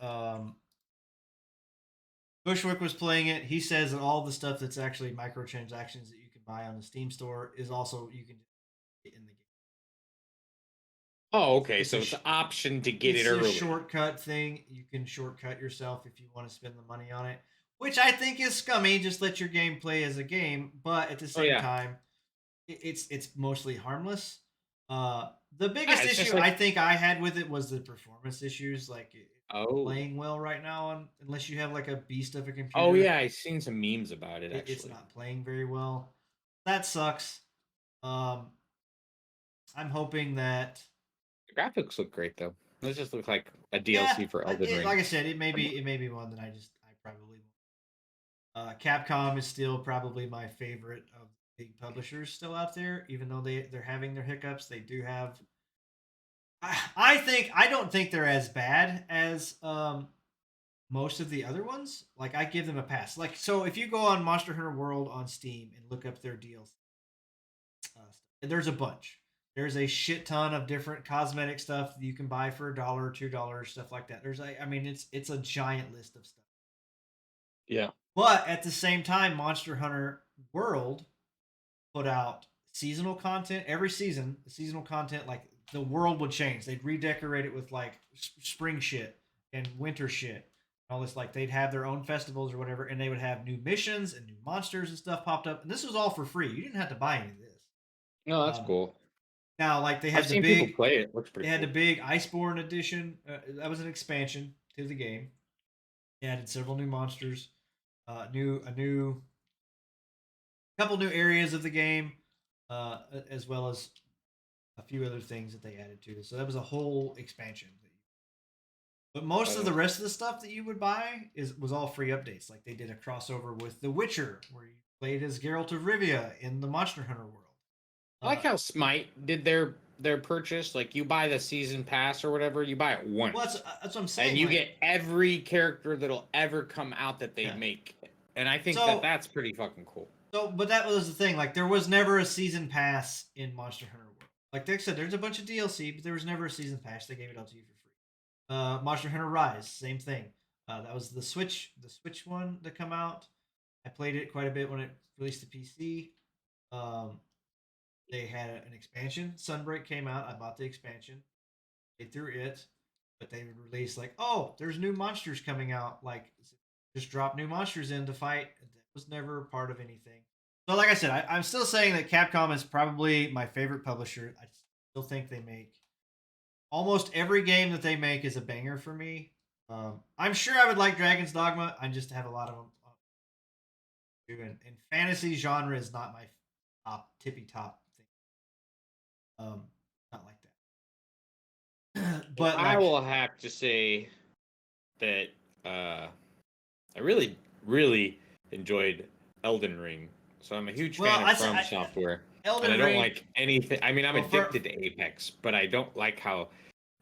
Bushwick was playing it. He says that all the stuff that's actually microtransactions that you can buy on the Steam store is also you can get in the game. Oh, It's, okay. it's a So it's an option to get it it's a early. shortcut thing. You can shortcut yourself if you want to spend the money on it, which I think is scummy. Just let your game play as a game, but at the Oh same yeah. time, it's mostly harmless. The Ah, biggest it's just issue like I think I had with it was the performance issues. Like oh playing well right now, unless you have like a beast of a oh computer, yeah. I've seen some memes about it it's actually. not playing very well. That sucks. Um, I'm hoping that The graphics look great though. Those just look like a yeah, DLC for Elden like Ring. I said, it may be one that I probably won't. Capcom is still probably my favorite of the big publishers still out there, even though they're having their hiccups. They do have. I don't think they're as bad as most of the other ones. Like I give them a pass. Like so, if you go on Monster Hunter World on Steam and look up their deals, there's a bunch. There's a shit ton of different cosmetic stuff that you can buy for $1 or $2, stuff like that. I mean, it's a giant list of stuff. Yeah. But at the same time, Monster Hunter World put out seasonal content every season. The seasonal content, like the world would change. They'd redecorate it with like spring shit and winter shit. All this, like they'd have their own festivals or whatever, and they would have new missions and new monsters and stuff popped up. And this was all for free. You didn't have to buy any of this. No, that's Um, cool. Now, like I've seen people play it. Looks they pretty had the cool. big Iceborne edition. That was an expansion to the game. It added several new monsters, a new couple new areas of the game, as well as a few other things that they added to it. So that was a whole expansion. But most of the Uh, rest of the stuff that you would buy was all free updates. Like they did a crossover with The Witcher, where you played as Geralt of Rivia in the Monster Hunter world. I like Uh, how Smite did their purchase. Like you buy the season pass or whatever, you buy it well, once, that's what I'm and saying. you Like, get every character that'll ever come out that they yeah. make. And I think that So, that's pretty fucking cool. but that was the thing. Like, there was never a season pass in Monster Hunter World. Like they said, there's a bunch of DLC, but there was never a season pass. They gave it all to you for free. Monster Hunter Rise, same thing. That was the Switch one that come out. I played it quite a bit when it released to PC. Um, they had an expansion. Sunbreak came out. I bought the expansion. Played through it, but they would release like, oh, there's new monsters coming out. Like, just drop new monsters in to fight. That was never part of anything. So, like I said, I'm still saying that Capcom is probably my favorite publisher. I still think they make almost every game that they make is a banger for me. I'm sure I would like Dragon's Dogma. I just have a lot of them. And fantasy genre is not my top tippy top thing. Um, not like that. Well, But I like, will have to say that I really, really enjoyed Elden Ring. So I'm a huge well, fan of From Software, and I Elden don't Ring. like anything. I mean, I'm Well, addicted to Apex, but I don't like how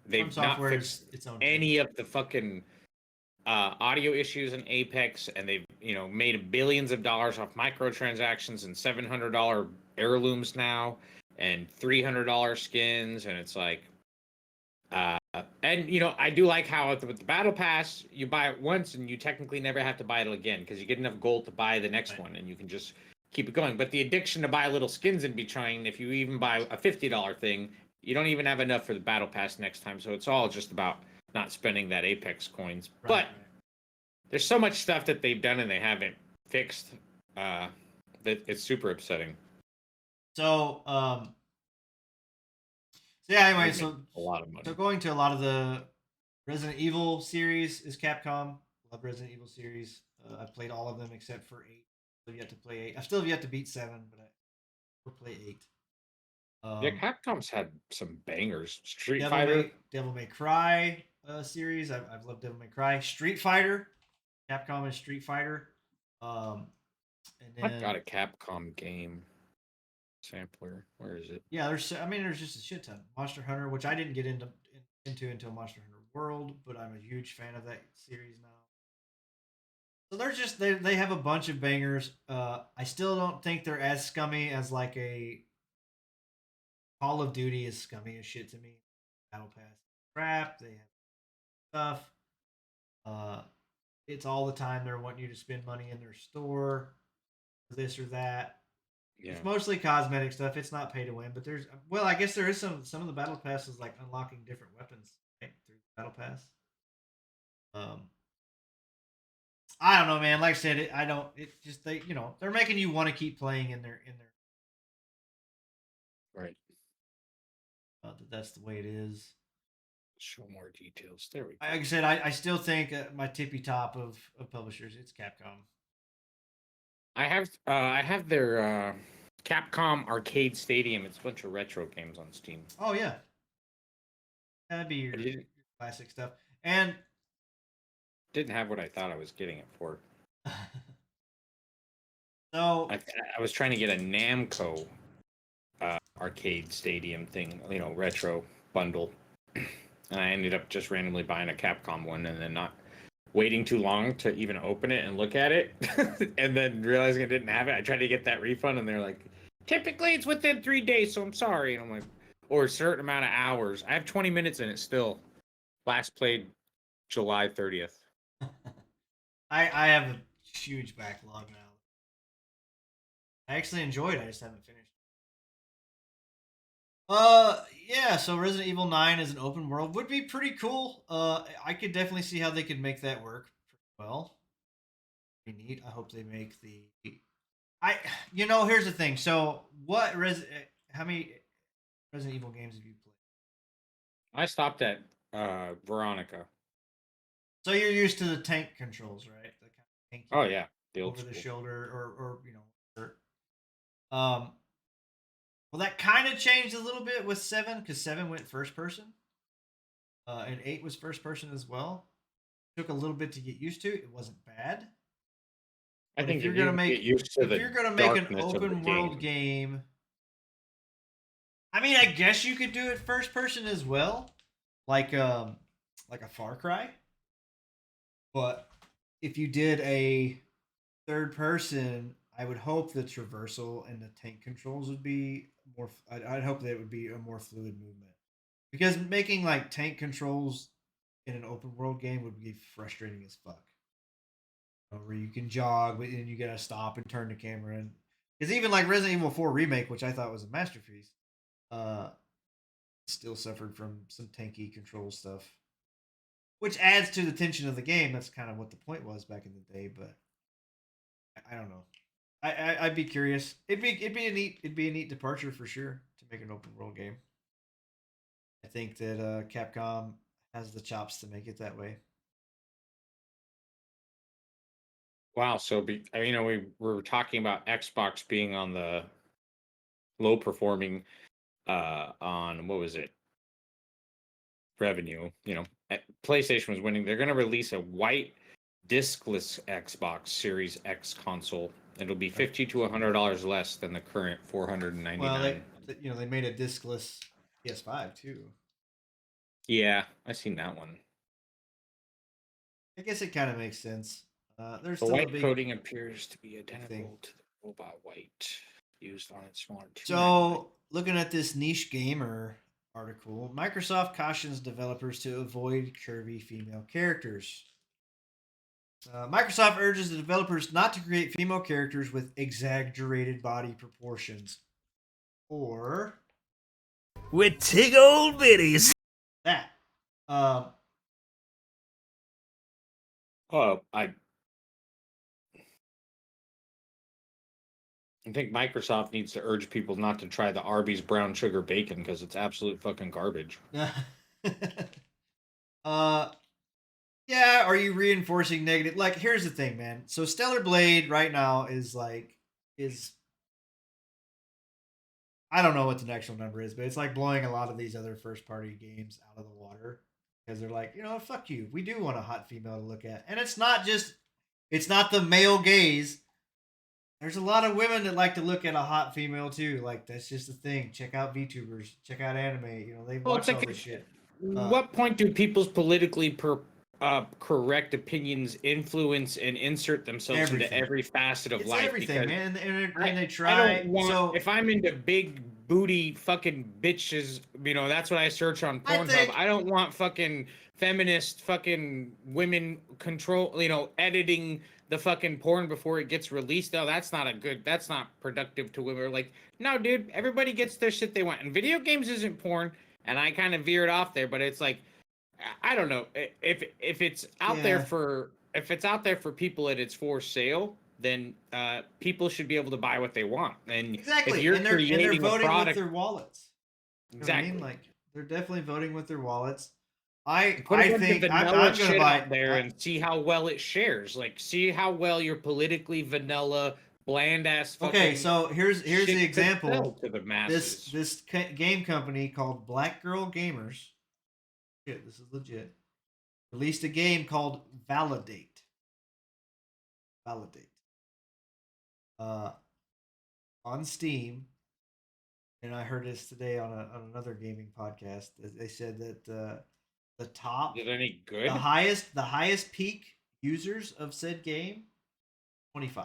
From they've not Software is fixed its own thing. any of the fucking audio issues in Apex, and they've made billions of dollars off microtransactions and $700 heirlooms now, and $300 skins, and it's like, and I do like how with the battle pass you buy it once and you technically never have to buy it again because you get enough gold to buy the next Right. one and you can just keep it going. But the addiction to buy little skins in between, if you even buy a $50 thing, you don't even have enough for the battle pass next time. So it's all just about not spending that Apex coins. Right. But there's so much stuff that they've done and they haven't fixed that it's super upsetting. So, so yeah. Anyway, They make a lot of so money. going to a lot of the Resident Evil series is Capcom. Love Resident Evil series. I've played all of them except for 8. Still yet to play 8. I've still yet to beat 7, but I will play 8. Yeah, Um, Capcom's had some bangers. Street Devil May Fighter. Devil May Cry series. I've loved Devil May Cry. Street Fighter. Capcom and Street Fighter. Um, and I've got then a Capcom game sampler. Where is it? yeah, there's just a shit ton. Monster Hunter, which I didn't get into until Monster Hunter World, but I'm a huge fan of that series now. So they're just they have a bunch of bangers. I still don't think they're as scummy as like a Call of Duty is scummy as shit to me. Battle Pass crap. They have stuff. Uh, it's all the time they're wanting you to spend money in their store, this or that. Yeah. It's mostly cosmetic stuff. It's not pay to win, but there's well, I guess there is some of the battle passes like unlocking different weapons right, through the battle pass. Um, I don't know, man. Like I said, I don't. It just they're making you want to keep playing in their. Right. That's the way it is. Show more details. There we go. Like I said, I still think my tippy top of publishers it's Capcom. I have their Capcom Arcade Stadium. It's a bunch of retro games on Steam. Oh yeah, that'd be I your didn't classic stuff. And didn't have what I thought I was getting it for. so I was trying to get a Namco arcade stadium thing, retro bundle, and I ended up just randomly buying a Capcom one and then not waiting too long to even open it and look at it, and then realizing I didn't have it. I tried to get that refund, and they're like, "Typically, it's within 3 days, so I'm sorry." And I'm like, or a certain amount of hours. I have 20 minutes in it still. Last played July 30th. I have a huge backlog now. I actually enjoyed it. I just haven't finished. Yeah, so Resident Evil 9 as an open world would be pretty cool. I could definitely see how they could make that work pretty well. Pretty neat. I hope they make the I here's the thing. So, how many Resident Evil games have you played? I stopped at Veronica. So you're used to the tank controls, right? The kind of tanky Oh yeah, the old over the school. shoulder or um well that kind of changed a little bit with 7 cuz 7 went first person. And 8 was first person as well. Took a little bit to get used to. It wasn't bad. I But if think you're if going to you get make used to if the you're going to make an darkness of the open world game, game, I mean, I guess you could do it first person as well, like a Far Cry. But if you did a third person, I would hope the traversal and the tank controls would be more. I'd hope that it would be a more fluid movement because making like tank controls in an open world game would be frustrating as fuck. Where you can jog, but then you gotta stop and turn the camera. And because even like Resident Evil 4 remake, which I thought was a masterpiece, uh, still suffered from some tanky control stuff, which adds to the tension of the game. That's kind of what the point was back in the day. But I don't know. I'd be curious. It'd be a neat departure for sure to make an open world game. I think that Capcom has the chops to make it that way. wow. So we were talking about Xbox being on the low performing on what was it revenue. PlayStation was winning. They're going to release a white discless Xbox Series X console. It'll be Right. $50 to $100 less than the current Well, $499. they made a discless PS5 too. Yeah, I seen that one. I guess it kind of makes sense. There's The still a white big coating appears to be thing. identical to the robot white used on its smaller 299. So, looking at this niche gamer article, Microsoft cautions developers to avoid curvy female characters. Microsoft urges the developers not to create female characters with exaggerated body proportions. Or. With tig old bitties. That. Oh, I think Microsoft needs to urge people not to try the Arby's brown sugar bacon because it's absolute fucking garbage. Yeah, are you reinforcing negative? Like, here's the thing, man. So Stellar Blade right now is I don't know what the actual number is, but it's like blowing a lot of these other first party games out of the water because they're like, fuck you. We do want a hot female to look at. And it's not the male gaze. There's a lot of women that like to look at a hot female too. Like, that's just the thing. Check out VTubers, check out anime. They Well, watch it's all like, this shit. what point do people's politically correct opinions influence and insert themselves into Everything. every facet of It's life. everything, Because man. And they I try. don't want So if I'm into big booty fucking bitches, that's what I search on I Pornhub. think, I don't want fucking feminist fucking women control, editing the fucking porn before it gets released. No, that's not productive to women. Like, no, dude, everybody gets their shit they want. And video games isn't porn, and I kind of veered off there, but it's like I don't know if it's out there yeah, for if it's out there for people and it's for sale, then people should be able to buy what they want. And if exactly. you're And they're creating a voting with product, their wallets. You know what I mean? exactly, Like they're definitely voting with their wallets. I put a I bunch of think vanilla I'm gonna shit buy. out there and see how well it shares. Like, see how well your politically vanilla, bland ass Okay, fucking so here's the shit could sell example. to the This masses. game company called Black Girl Gamers. Shit, this is legit. Released a game called Validate. Validate. Uh, on Steam, and I heard this today on another gaming podcast. They said that the top, Is it any the good? highest peak users of said game, 25.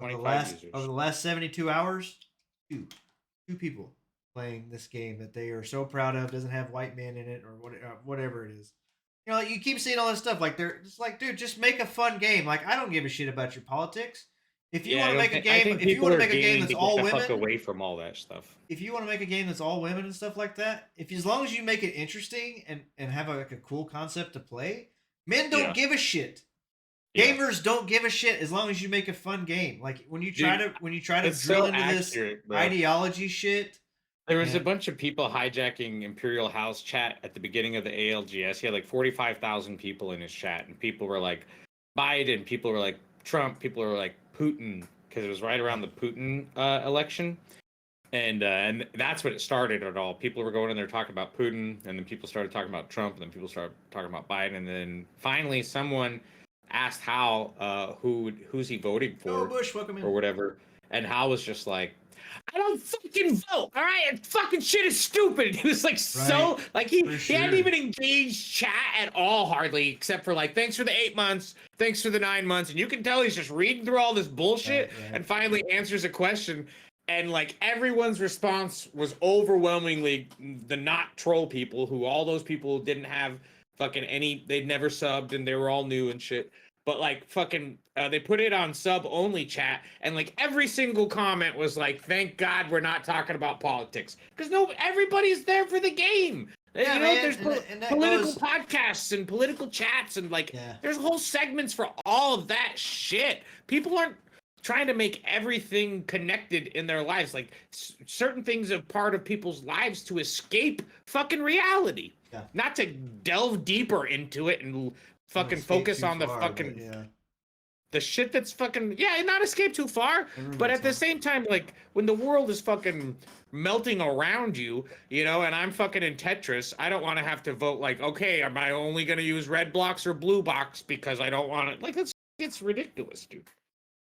Over the 25 last over users. the last 72 hours, two two people playing this game that they are so proud of. Doesn't have white men in it or whatever it is. You keep seeing all this stuff. Like they're just like, dude, just make a fun game. Like I don't give a shit about your politics. If you Yeah, want I to don't make a think I game, think if you people want to are make a game gaming that's to get all the fuck women, away from all that stuff. if you want to make a game that's all women and stuff like that, if as long as you make it interesting and have like a cool concept to play, men don't Yeah. give a shit. Yeah. Gamers don't give a shit as long as you make a fun game. Like when you try Dude, to it's drill so into this accurate, bro. ideology shit. There was a And bunch of people hijacking Imperial House chat at the beginning of the ALGS. He had like 45,000 people in his chat, and people were like Biden, people were like Trump, people were like Putin, because it was right around the Putin election. And that's what it started at all. People were going in there talking about Putin, and then people started talking about Trump, and then people started talking about Biden, and then finally someone asked Hal who's he voting oh, for Bush, welcome or in. whatever, and Hal was just like, I don't fucking vote, all right? And fucking shit is stupid. He was like so Right, like he for he hadn't sure. even engaged chat at all hardly, except for like thanks for the 8 months, thanks for the 9 months, and you can tell he's just reading through all this bullshit Right. and finally answers a question. And like everyone's response was overwhelmingly the not troll people, who all those people didn't have fucking any, they'd never subbed and they were all new and shit. But like fucking they put it on sub only chat, and like every single comment was like, thank God we're not talking about politics, because no, everybody's there for the game. Yeah, man, There's and that political goes. podcasts and political chats, and like Yeah, there's whole segments for all of that shit. People aren't trying to make everything connected in their lives. Like certain things are part of people's lives to escape fucking reality, yeah. not to delve deeper into it and Don't fucking escape focus too on the far, but fucking yeah. the shit that's fucking, yeah, not escape too far. Everyone But gets at the one. same time, like when the world is fucking melting around you, and I'm fucking in Tetris, I don't want to have to vote like, okay, am I only going to use red blocks or blue box because I don't want it. Like it's ridiculous, dude.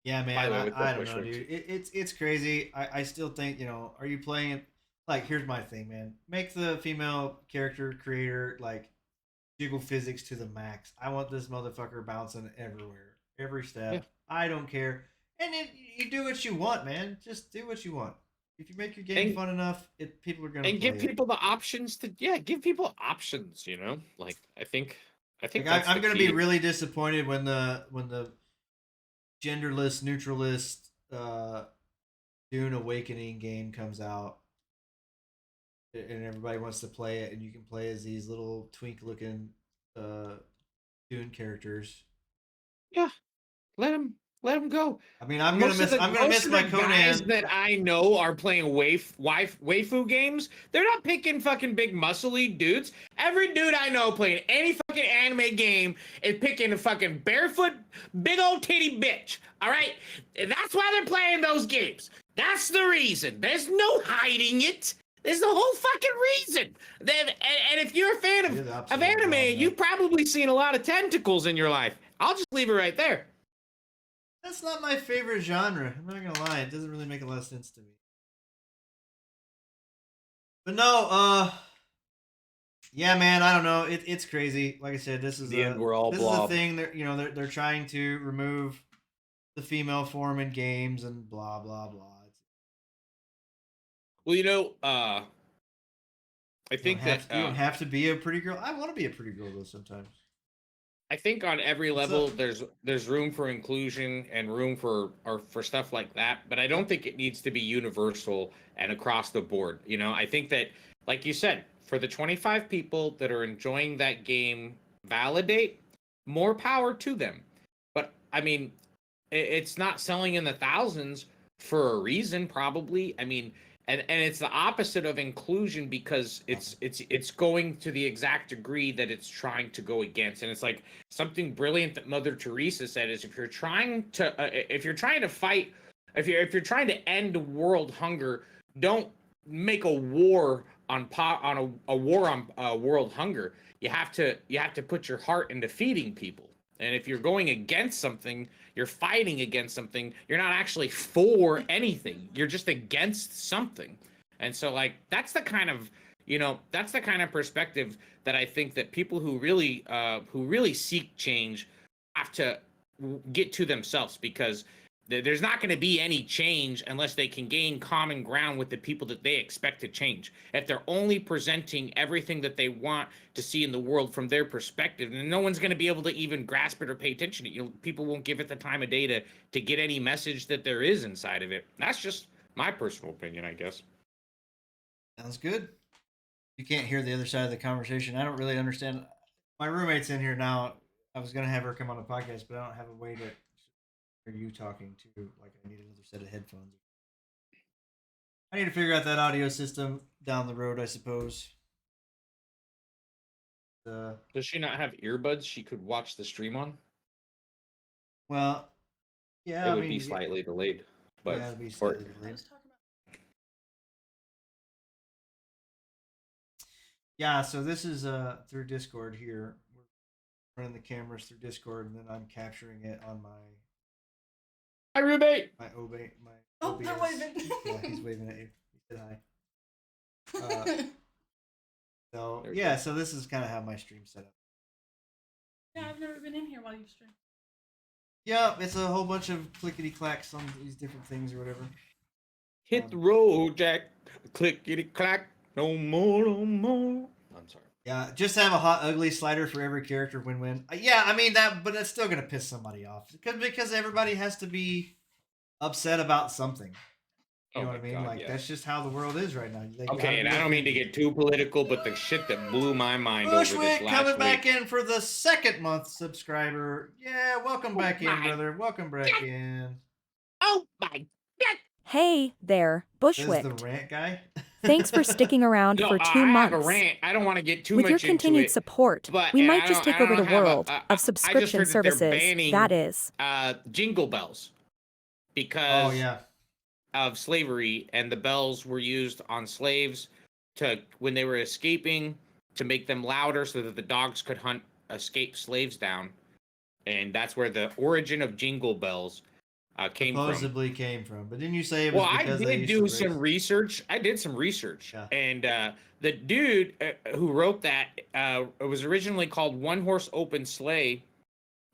Yeah, By man. the way, with I that don't push know, works. dude. It's crazy. I still think are you playing it? Like, here's my thing, man. Make the female character creator like jiggle physics to the max. I want this motherfucker bouncing everywhere, every Yeah. step. I don't care. And you do what you want, man. Just do what you want. If you make your game And fun enough, people are gonna and play give it. people the options to, yeah, give people options, like I think Like that's I'm the gonna be key. really disappointed when the genderless neutralist Dune Awakening game comes out and everybody wants to play it and you can play as these little twink looking uh Dune characters. Yeah, let them go. I mean, I'm gonna Most miss of my the guys Conan. that I know are playing waifu games. They're not picking fucking big muscly dudes. Every dude I know playing any fucking anime game is picking a fucking barefoot, big old titty bitch. All right, and that's why they're playing those games. That's the reason. There's no hiding it. There's the whole fucking reason. And if you're a fan You're the of opposite of anime, Rob, man. you've probably seen a lot of tentacles in your life. I'll just leave it right there. That's not my favorite genre. I'm not gonna lie, it doesn't really make a lot of sense to me. But no, Yeah, man, I don't know. It's crazy. Like I said, In the end, we're all this is a blob. thing that they're trying to remove the female form in games and blah blah blah. Well, I think that You don't have to be a pretty girl. I want to be a pretty girl though sometimes. I think on every What's level up? there's room for inclusion and room for stuff like that, but I don't think it needs to be universal and across the board. I think that, like you said, for the 25 people that are enjoying that game, validate, more power to them. But I mean, it's not selling in the thousands for a reason, probably. I mean, and it's the opposite of inclusion because it's going to the exact degree that it's trying to go against. And it's like something brilliant that Mother Teresa said is if you're trying to fight, if you're trying to end world hunger, don't make a war a war on world hunger. You have to put your heart into feeding people. And if you're going against something, you're fighting against something, you're not actually for anything. You're just against something. And so like that's the kind of perspective that I think that people who really seek change have to get to themselves, because there's not going to be any change unless they can gain common ground with the people that they expect to change. If they're only presenting everything that they want to see in the world from their perspective, then no one's going to be able to even grasp it or pay attention to it. People won't give it the time of day to get any message that there is inside of it. That's just my personal opinion, I guess. Sounds good. You can't hear the other side of the conversation. I don't really understand. My roommate's in here now. I was gonna have her come on the podcast, but I don't have a way to hear you talking too. Like I need another set of headphones. I need to figure out that audio system down the road, I suppose. Uh, Does she not have earbuds she could watch the stream on? well, It yeah, I would be mean, slightly delayed, but yeah, it'd be or slightly delayed. Yeah, so this is through Discord here. We're running the cameras through Discord, and then I'm capturing it on hi roommate. my my Oh, they're OBS. waving. Yeah, he's waving at you. He said hi. So There we yeah, go. so this is kind of how my stream set up. Yeah, I've never been in here while you stream. Yeah, it's a whole bunch of clickety clacks on these different things or whatever. Hit the road, Jack. Clickety clack. No more, no more. I'm sorry. Yeah, just have a hot ugly slider for every character win-win. Yeah, I mean that, but that's still gonna piss somebody off because everybody has to be upset about something. You Oh know my what I mean? God, Like yes. that's just how the world is right now. They gotta Okay, and be I don't mean to offended. get too political, but the shit that blew my mind over this Bushwick last coming back week. in for the second month subscriber. Yeah, welcome Oh back in, my brother. Welcome back God. in. Oh my God. Hey there, This is the Bushwicked. rant guy. Thanks for sticking around No, for I 2 have a months. rant. I don't want to get too With your much into continued it, support, but we and might just take over the have world of I just subscription heard that they're services, banning that is. jingle bells Oh because yeah. of slavery, and the bells were used on slaves to when they were escaping to make them louder so that the dogs could hunt escaped slaves down, and that's where the origin of jingle bells came from. Supposedly came from, but didn't you say it Well, was I because they did used to do race? some research. I did some research, Yeah. and the dude who wrote that it was originally called One Horse Open Sleigh,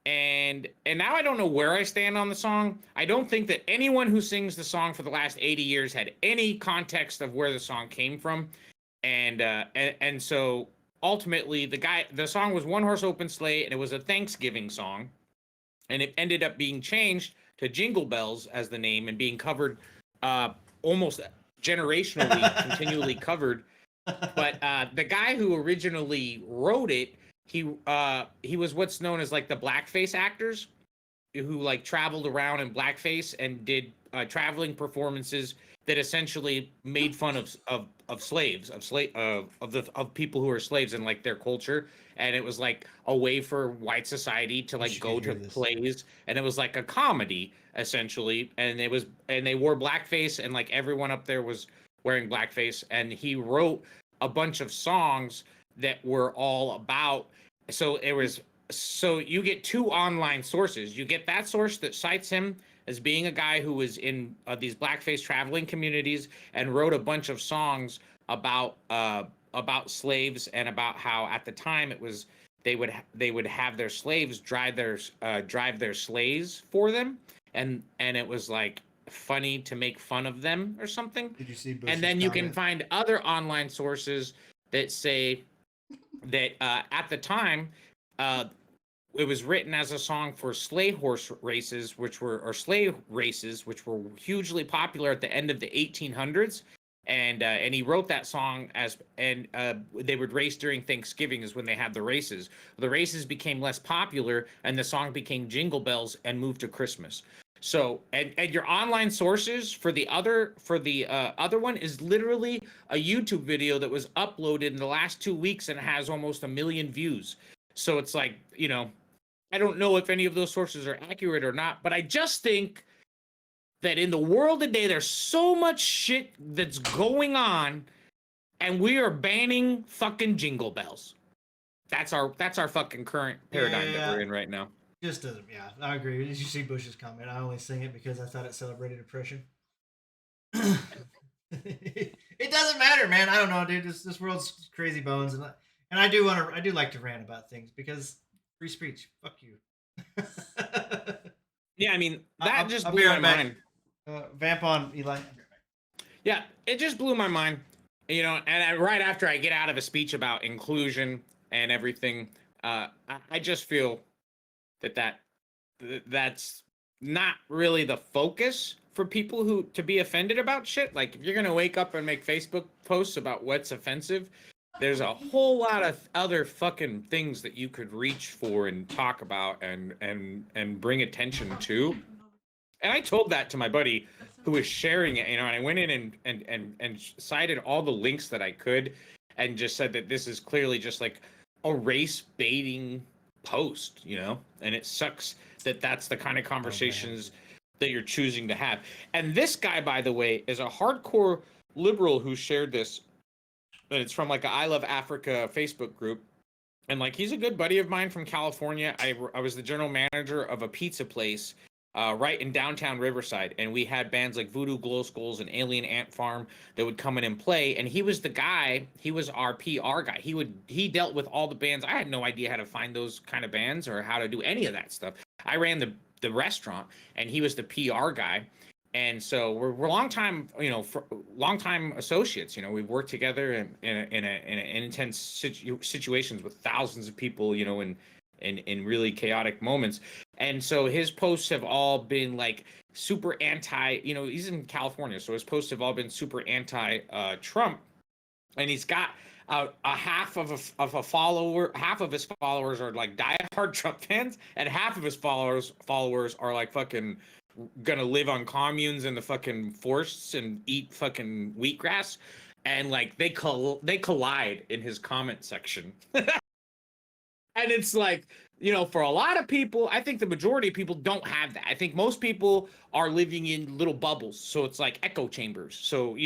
and now I don't know where I stand on the song. I don't think that anyone who sings the song for the last 80 years had any context of where the song came from, and so ultimately the song was One Horse Open Sleigh, and it was a Thanksgiving song, and it ended up being changed to Jingle Bells as the name and being covered almost generationally, continually covered. But the guy who originally wrote it, he was what's known as like the blackface actors who like traveled around in blackface and did traveling performances that essentially made fun of slaves, of people who are slaves and like their culture. And it was like a way for white society to Wish like you go could to hear this. plays, and it was like a comedy essentially. And they wore blackface, and like everyone up there was wearing blackface, and he wrote a bunch of songs that were all about. So you get two online sources. You get that source that cites him as being a guy who was in these blackface traveling communities and wrote a bunch of songs about about slaves and about how at the time it was they would have their slaves drive their sleighs for them, and it was like funny to make fun of them or something. Did you see And Bush's then you can comment? find other online sources that say that at the time, uh, it was written as a song for sleigh horse races, sleigh races, which were hugely popular at the end of the 1800s. And he wrote that song they would race during Thanksgiving is when they had the races. The races became less popular, and the song became Jingle Bells and moved to Christmas. So, and your online sources for the other one is literally a YouTube video that was uploaded in the last 2 weeks and has almost 1 million views. So it's like, I don't know if any of those sources are accurate or not, but I just think that in the world today, there's so much shit that's going on, and we are banning fucking jingle bells. That's our fucking current paradigm that we're in right now. Just doesn't. Yeah, I agree. Did you see Bush's comment? I only sing it because I thought it celebrated oppression. It doesn't matter, man. I don't know, dude. This world's crazy bones, and I do like to rant about things because free speech. Fuck you. Yeah, I mean, that just I'll blew be my right back. mind. Vamp on, Eli. Yeah, it just blew my mind. Right after I get out of a speech about inclusion and everything, I just feel that's not really the focus for people who to be offended about shit. Like, if you're gonna wake up and make Facebook posts about what's offensive, there's a whole lot of other fucking things that you could reach for and talk about and bring attention to. And I told that to my buddy who was sharing it, and I went in and cited all the links that I could, and just said that this is clearly just like a race baiting post, and it sucks that that's the kind of conversations that you're choosing to have. And this guy, by the way, is a hardcore liberal who shared this, and it's from like a I Love Africa Facebook group. And like, he's a good buddy of mine from California. I was the general manager of a pizza place right in downtown Riverside, and we had bands like Voodoo Glow Skulls and Alien Ant Farm that would come in and play. And he was the guy. He was our PR guy. He dealt with all the bands. I had no idea how to find those kind of bands or how to do any of that stuff. I ran the restaurant, and he was the PR guy. And so we're long time, long time associates. We've worked together in intense situations with thousands of people, in really chaotic moments. And so his posts have all been like super anti. He's in California, so his posts have all been super anti Trump. And he's got a half of a follower. Half of his followers are like diehard Trump fans, and half of his followers are like fucking gonna live on communes in the fucking forests and eat fucking wheatgrass, and like they collide in his comment section. And it's like, for a lot of people, I think the majority of people don't have that. I think most people are living in little bubbles. So it's like echo chambers. So,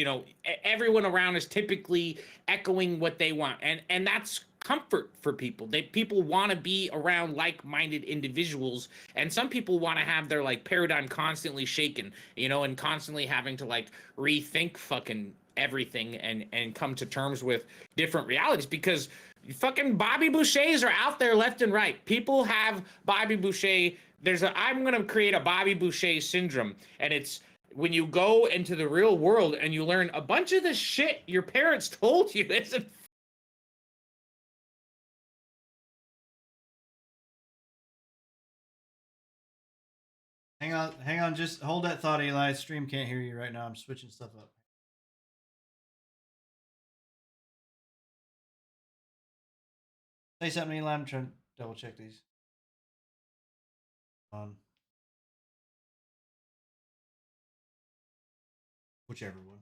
everyone around is typically echoing what they want. And that's comfort for people. People want to be around like-minded individuals. And some people want to have their like paradigm constantly shaken, and constantly having to like rethink fucking everything and come to terms with different realities, because fucking Bobby Bouchers are out there left and right. People have Bobby Boucher. I'm going to create a Bobby Boucher syndrome. And it's when you go into the real world and you learn a bunch of the shit your parents told you isn't. Hang on. Just hold that thought, Eli. Stream can't hear you right now. I'm switching stuff up. Say something, Eli. I'm trying to double check these. Whichever one.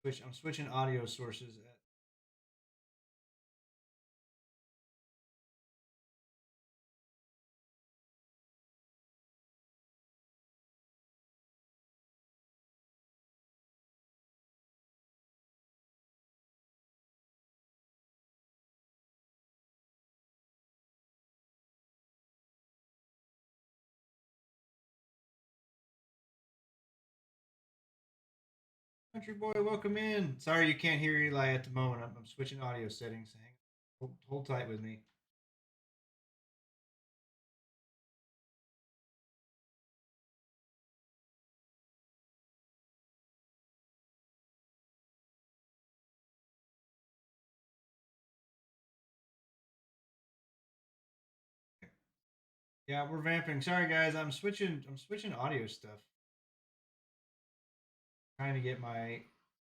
I'm switching audio sources. Country boy, welcome in. Sorry you can't hear Eli at the moment. I'm switching audio settings. Hold tight with me. Yeah, we're vamping. Sorry guys, I'm switching audio stuff. Trying to get my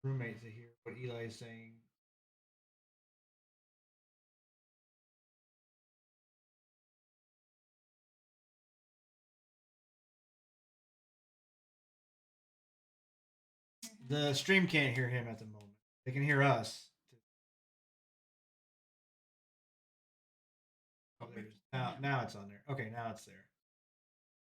roommate to hear what Eli is saying. The stream can't hear him at the moment. They can hear us. Oh, there it is. Now it's on there. Okay, now it's there.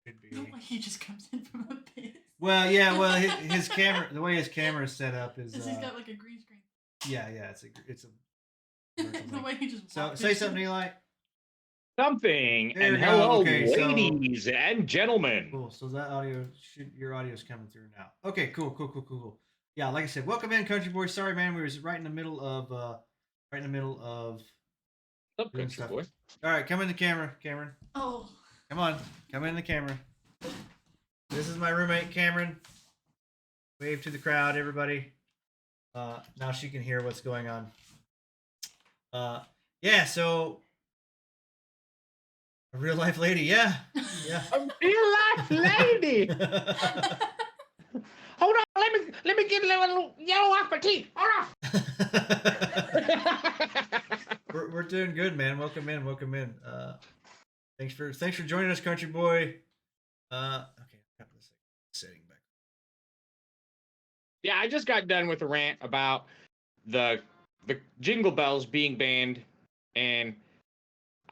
Should be. Like he just comes in from a pit. Well, yeah. Well, his camera, the way his camera is set up is. Because he's got like a green screen. Yeah, it's a. The way he just. So walked say in. something, Eli. Something. There And we go. hello, Okay, so- ladies and gentlemen. Cool. So that your audio is coming through now. Okay, cool. Yeah, like I said, welcome in, Country Boy. Sorry, man, we was right in the middle of What's up, doing country stuff. boy? All right, come in the camera, Cameron. Oh. Come on, come in the camera. This is my roommate, Cameron. Wave to the crowd, everybody. Now she can hear what's going on. Yeah, so a real life lady, yeah. A real life lady. Hold on, let me get a little yellow off my teeth. Hold on. we're doing good, man. Welcome in. Thanks for joining us, Country Boy. Okay, I got this setting back. Yeah, I just got done with a rant about the jingle bells being banned, and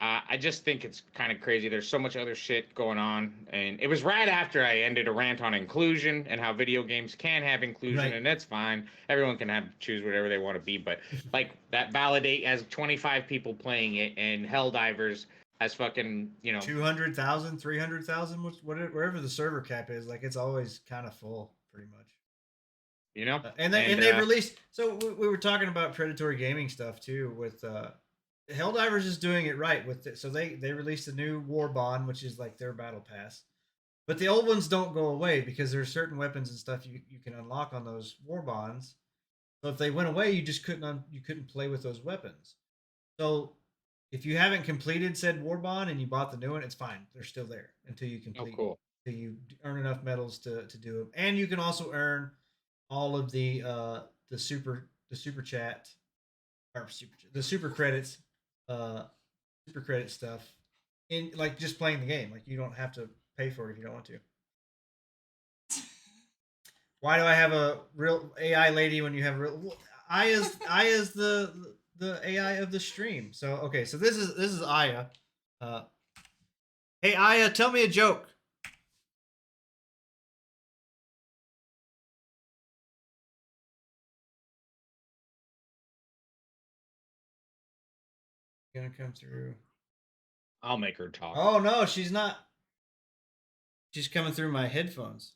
I just think it's kind of crazy. There's so much other shit going on, and it was right after I ended a rant on inclusion and how video games can have inclusion, Right. and that's fine. Everyone can choose whatever they want to be, but like that Validate has 25 people playing it, and Helldivers has fucking 200,000, 300,000, wherever the server cap is, like it's always kind of full, pretty much. And they've released. So we were talking about predatory gaming stuff too. With Helldivers is doing it right with it. So they released a new war bond, which is like their battle pass. But the old ones don't go away because there's certain weapons and stuff you can unlock on those war bonds. So if they went away, you just couldn't play with those weapons. So if you haven't completed said war bond and you bought the new one, it's fine. They're still there until you complete. Oh, cool. Until you earn enough medals to do them, and you can also earn all of the super chat or the super credits stuff in like just playing the game. Like you don't have to pay for it if you don't want to. Why do I have a real AI lady when you have real Aya's the AI of the stream? So okay, so this is Aya. Hey Aya, tell me a joke. Gonna come through. I'll make her talk. Oh no, she's not. She's coming through my headphones.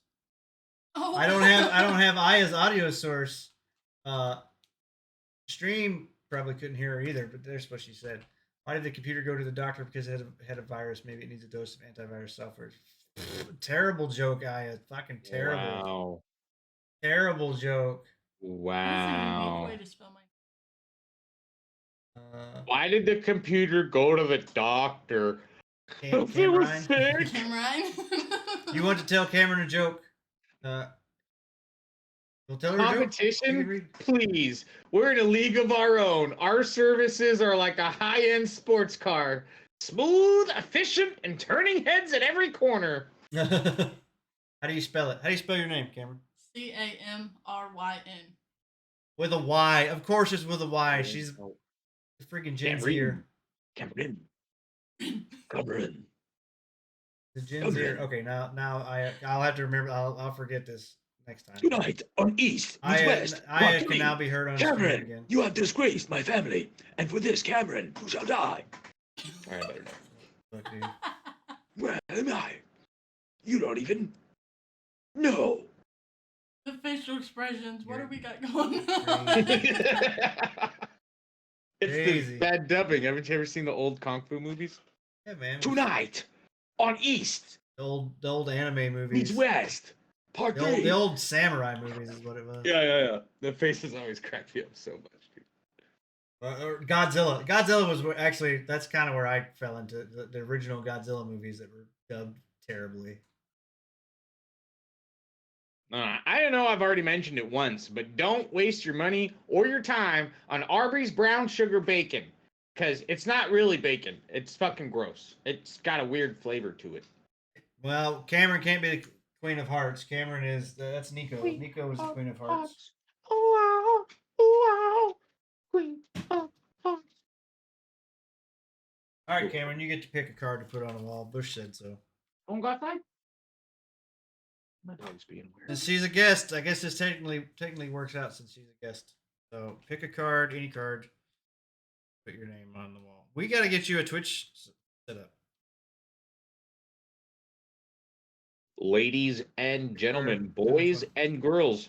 Oh. I don't have Aya's audio source. Stream probably couldn't hear her either, but there's what she said. Why did the computer go to the doctor? Because it had a virus. Maybe it needs a dose of antivirus software. Terrible joke, Aya. Fucking terrible. Wow. Terrible joke. That's a unique Wow. way to spell my. Why did the computer go to the doctor? If it was sick. Cameron. You want to tell Cameron a joke? We'll tell her a joke. Competition? Please. We're in a league of our own. Our services are like a high-end sports car. Smooth, efficient, and turning heads at every corner. How do you spell it? How do you spell your name, Cameron? Camryn. With a Y. Of course it's with a Y. She's the freaking Gen Zer. Cameron. The Gen Zer. Okay, now I'll have to remember. I'll forget this next time. Tonight on East meets West. Aya Watch can me. now be heard on screen Cameron, again. you have disgraced my family, and for this, Cameron, you shall die. All right, better know. Look, dude. Where am I? You don't even know. The facial expressions. What do we got going on? It's Crazy. the bad dubbing. Haven't you ever seen the old Kung Fu movies? Yeah, man. Tonight, on East The old anime movies. meets West, Part The 3. old samurai movies is what it was. Yeah. The faces always crack me up so much, dude. Or Godzilla. Godzilla was actually, that's kind of where I fell into the original Godzilla movies that were dubbed terribly. I don't know, I've already mentioned it once, but don't waste your money or your time on Arby's brown sugar bacon. Because it's not really bacon. It's fucking gross. It's got a weird flavor to it. Well, Cameron can't be the Queen of Hearts. Cameron is, that's Nico. Nico is the Queen of Hearts. Oh, wow. Queen of Hearts. All right, Cameron, you get to pick a card to put on a wall. Bush said so. Oh, got that? My dog's being weird. Since she's a guest, I guess this technically works out since she's a guest. So pick a card, any card. Put your name on the wall. We got to get you a Twitch set up. Ladies and gentlemen, Sure. boys and girls,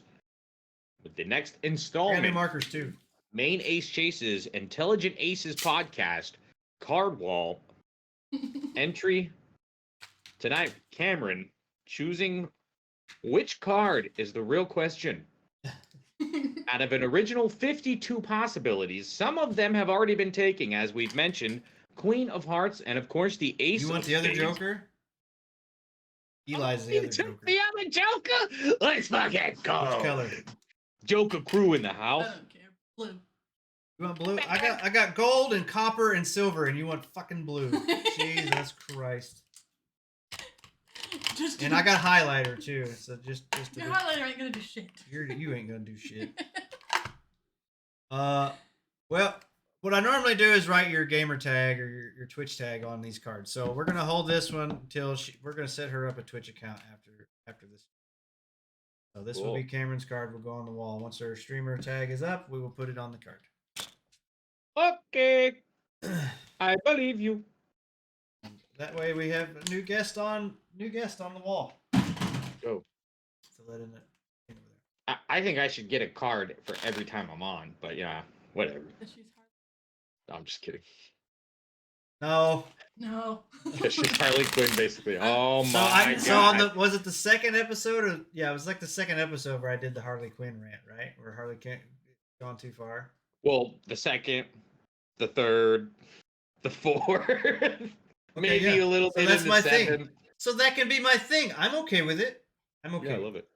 with the next Random installment, markers too. Main Ace Chases Intelligent Aces podcast, card wall entry tonight. Cameron choosing which card is the real question. Out of an original 52 possibilities, some of them have already been taken, as we've mentioned, Queen of Hearts, and of course the Ace You want of the other Spades. Joker? Eli's the other Joker. The other Joker? Let's fucking go. Which color? Joker crew in the I house. don't care. Blue. You want blue? I got gold and copper and silver, and you want fucking blue. Jesus Christ! Just And I got highlighter too. So just a your bit- highlighter ain't gonna do shit. you ain't gonna do shit. Well, what I normally do is write your gamer tag or your Twitch tag on these cards. So we're gonna hold this one until we're gonna set her up a Twitch account after this. So this will be Cool. Cameron's card. Will go on the wall. Once her streamer tag is up, we will put it on the card. Okay. I believe you. That way we have a new guest on the wall. Go. So let in it. I think I should get a card for every time I'm on, but yeah, whatever. But she's hard. No, I'm just kidding. No. No. Yeah, she's Harley Quinn, basically. Oh my So on god. was it the second episode? Or, yeah, it was like the second episode where I did the Harley Quinn rant, right? Where Harley Quinn gone too far. Well, the second, the third, the fourth, maybe yeah. a little So bit that's in the my thing. seventh. So that can be my thing. I'm okay with it. I'm okay. Yeah, I love it.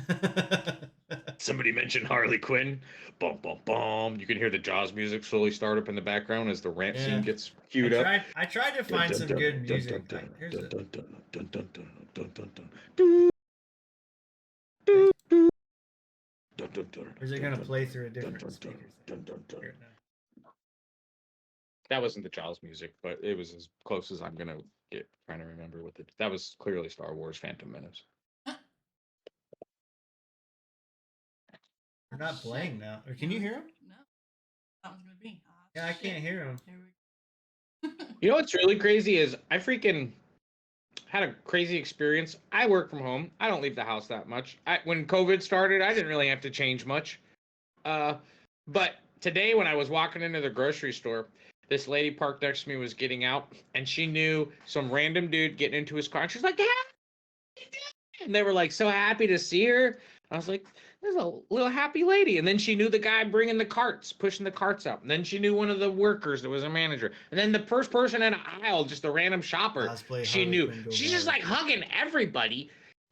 it. Somebody mentioned Harley Quinn. Bum bum bum. You can hear the Jaws music slowly start up in the background as the rant Yeah. scene gets queued up. I tried to find some good music. Here's it. Or is it gonna play through a different speaker thing? Here, no. That wasn't the Jaws music, but it was as close as I'm gonna get trying to remember with it. That was clearly Star Wars Phantom Menace. They're not playing now. Or can you hear them? No. That one's gonna be. Ah, Yeah, I shit. can't hear them. Here we go. You know what's really crazy is I freaking had a crazy experience. I work from home. I don't leave the house that much. When COVID started, I didn't really have to change much. But today when I was walking into the grocery store, this lady parked next to me was getting out, and she knew some random dude getting into his car. And she's like, "Hey!" And they were like so happy to see her. I was like, "There's a little happy lady." And then she knew the guy bringing the carts, pushing the carts up. And then she knew one of the workers that was a manager. And then the first person in an aisle, just a random shopper, Cosplay she Harley knew. Quinn go She's just viral. like hugging everybody.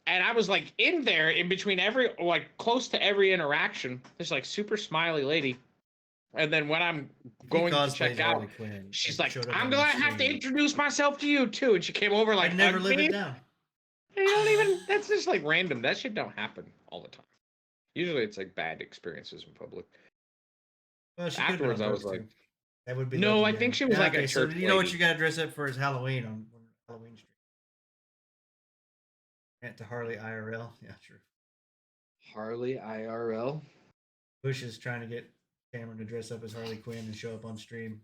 And I was like in there in between close to every interaction. This like super smiley lady. And then when I'm going to check out, she's like, "I'm gonna have to introduce myself to you too." And she came over like, I'd never hugged live me. it down. You don't even. That's just like random. That shit don't happen all the time. Usually it's like bad experiences in public. Well, she could've been Afterwards, on I was drugs, like, too. That would be No, I legendary. think she was like a okay, so church you know what lady. you got to dress up for is Halloween on Halloween Street. Rant to Harley IRL. Yeah, true. Harley IRL. Bush is trying to get Cameron to dress up as Harley Quinn and show up on stream.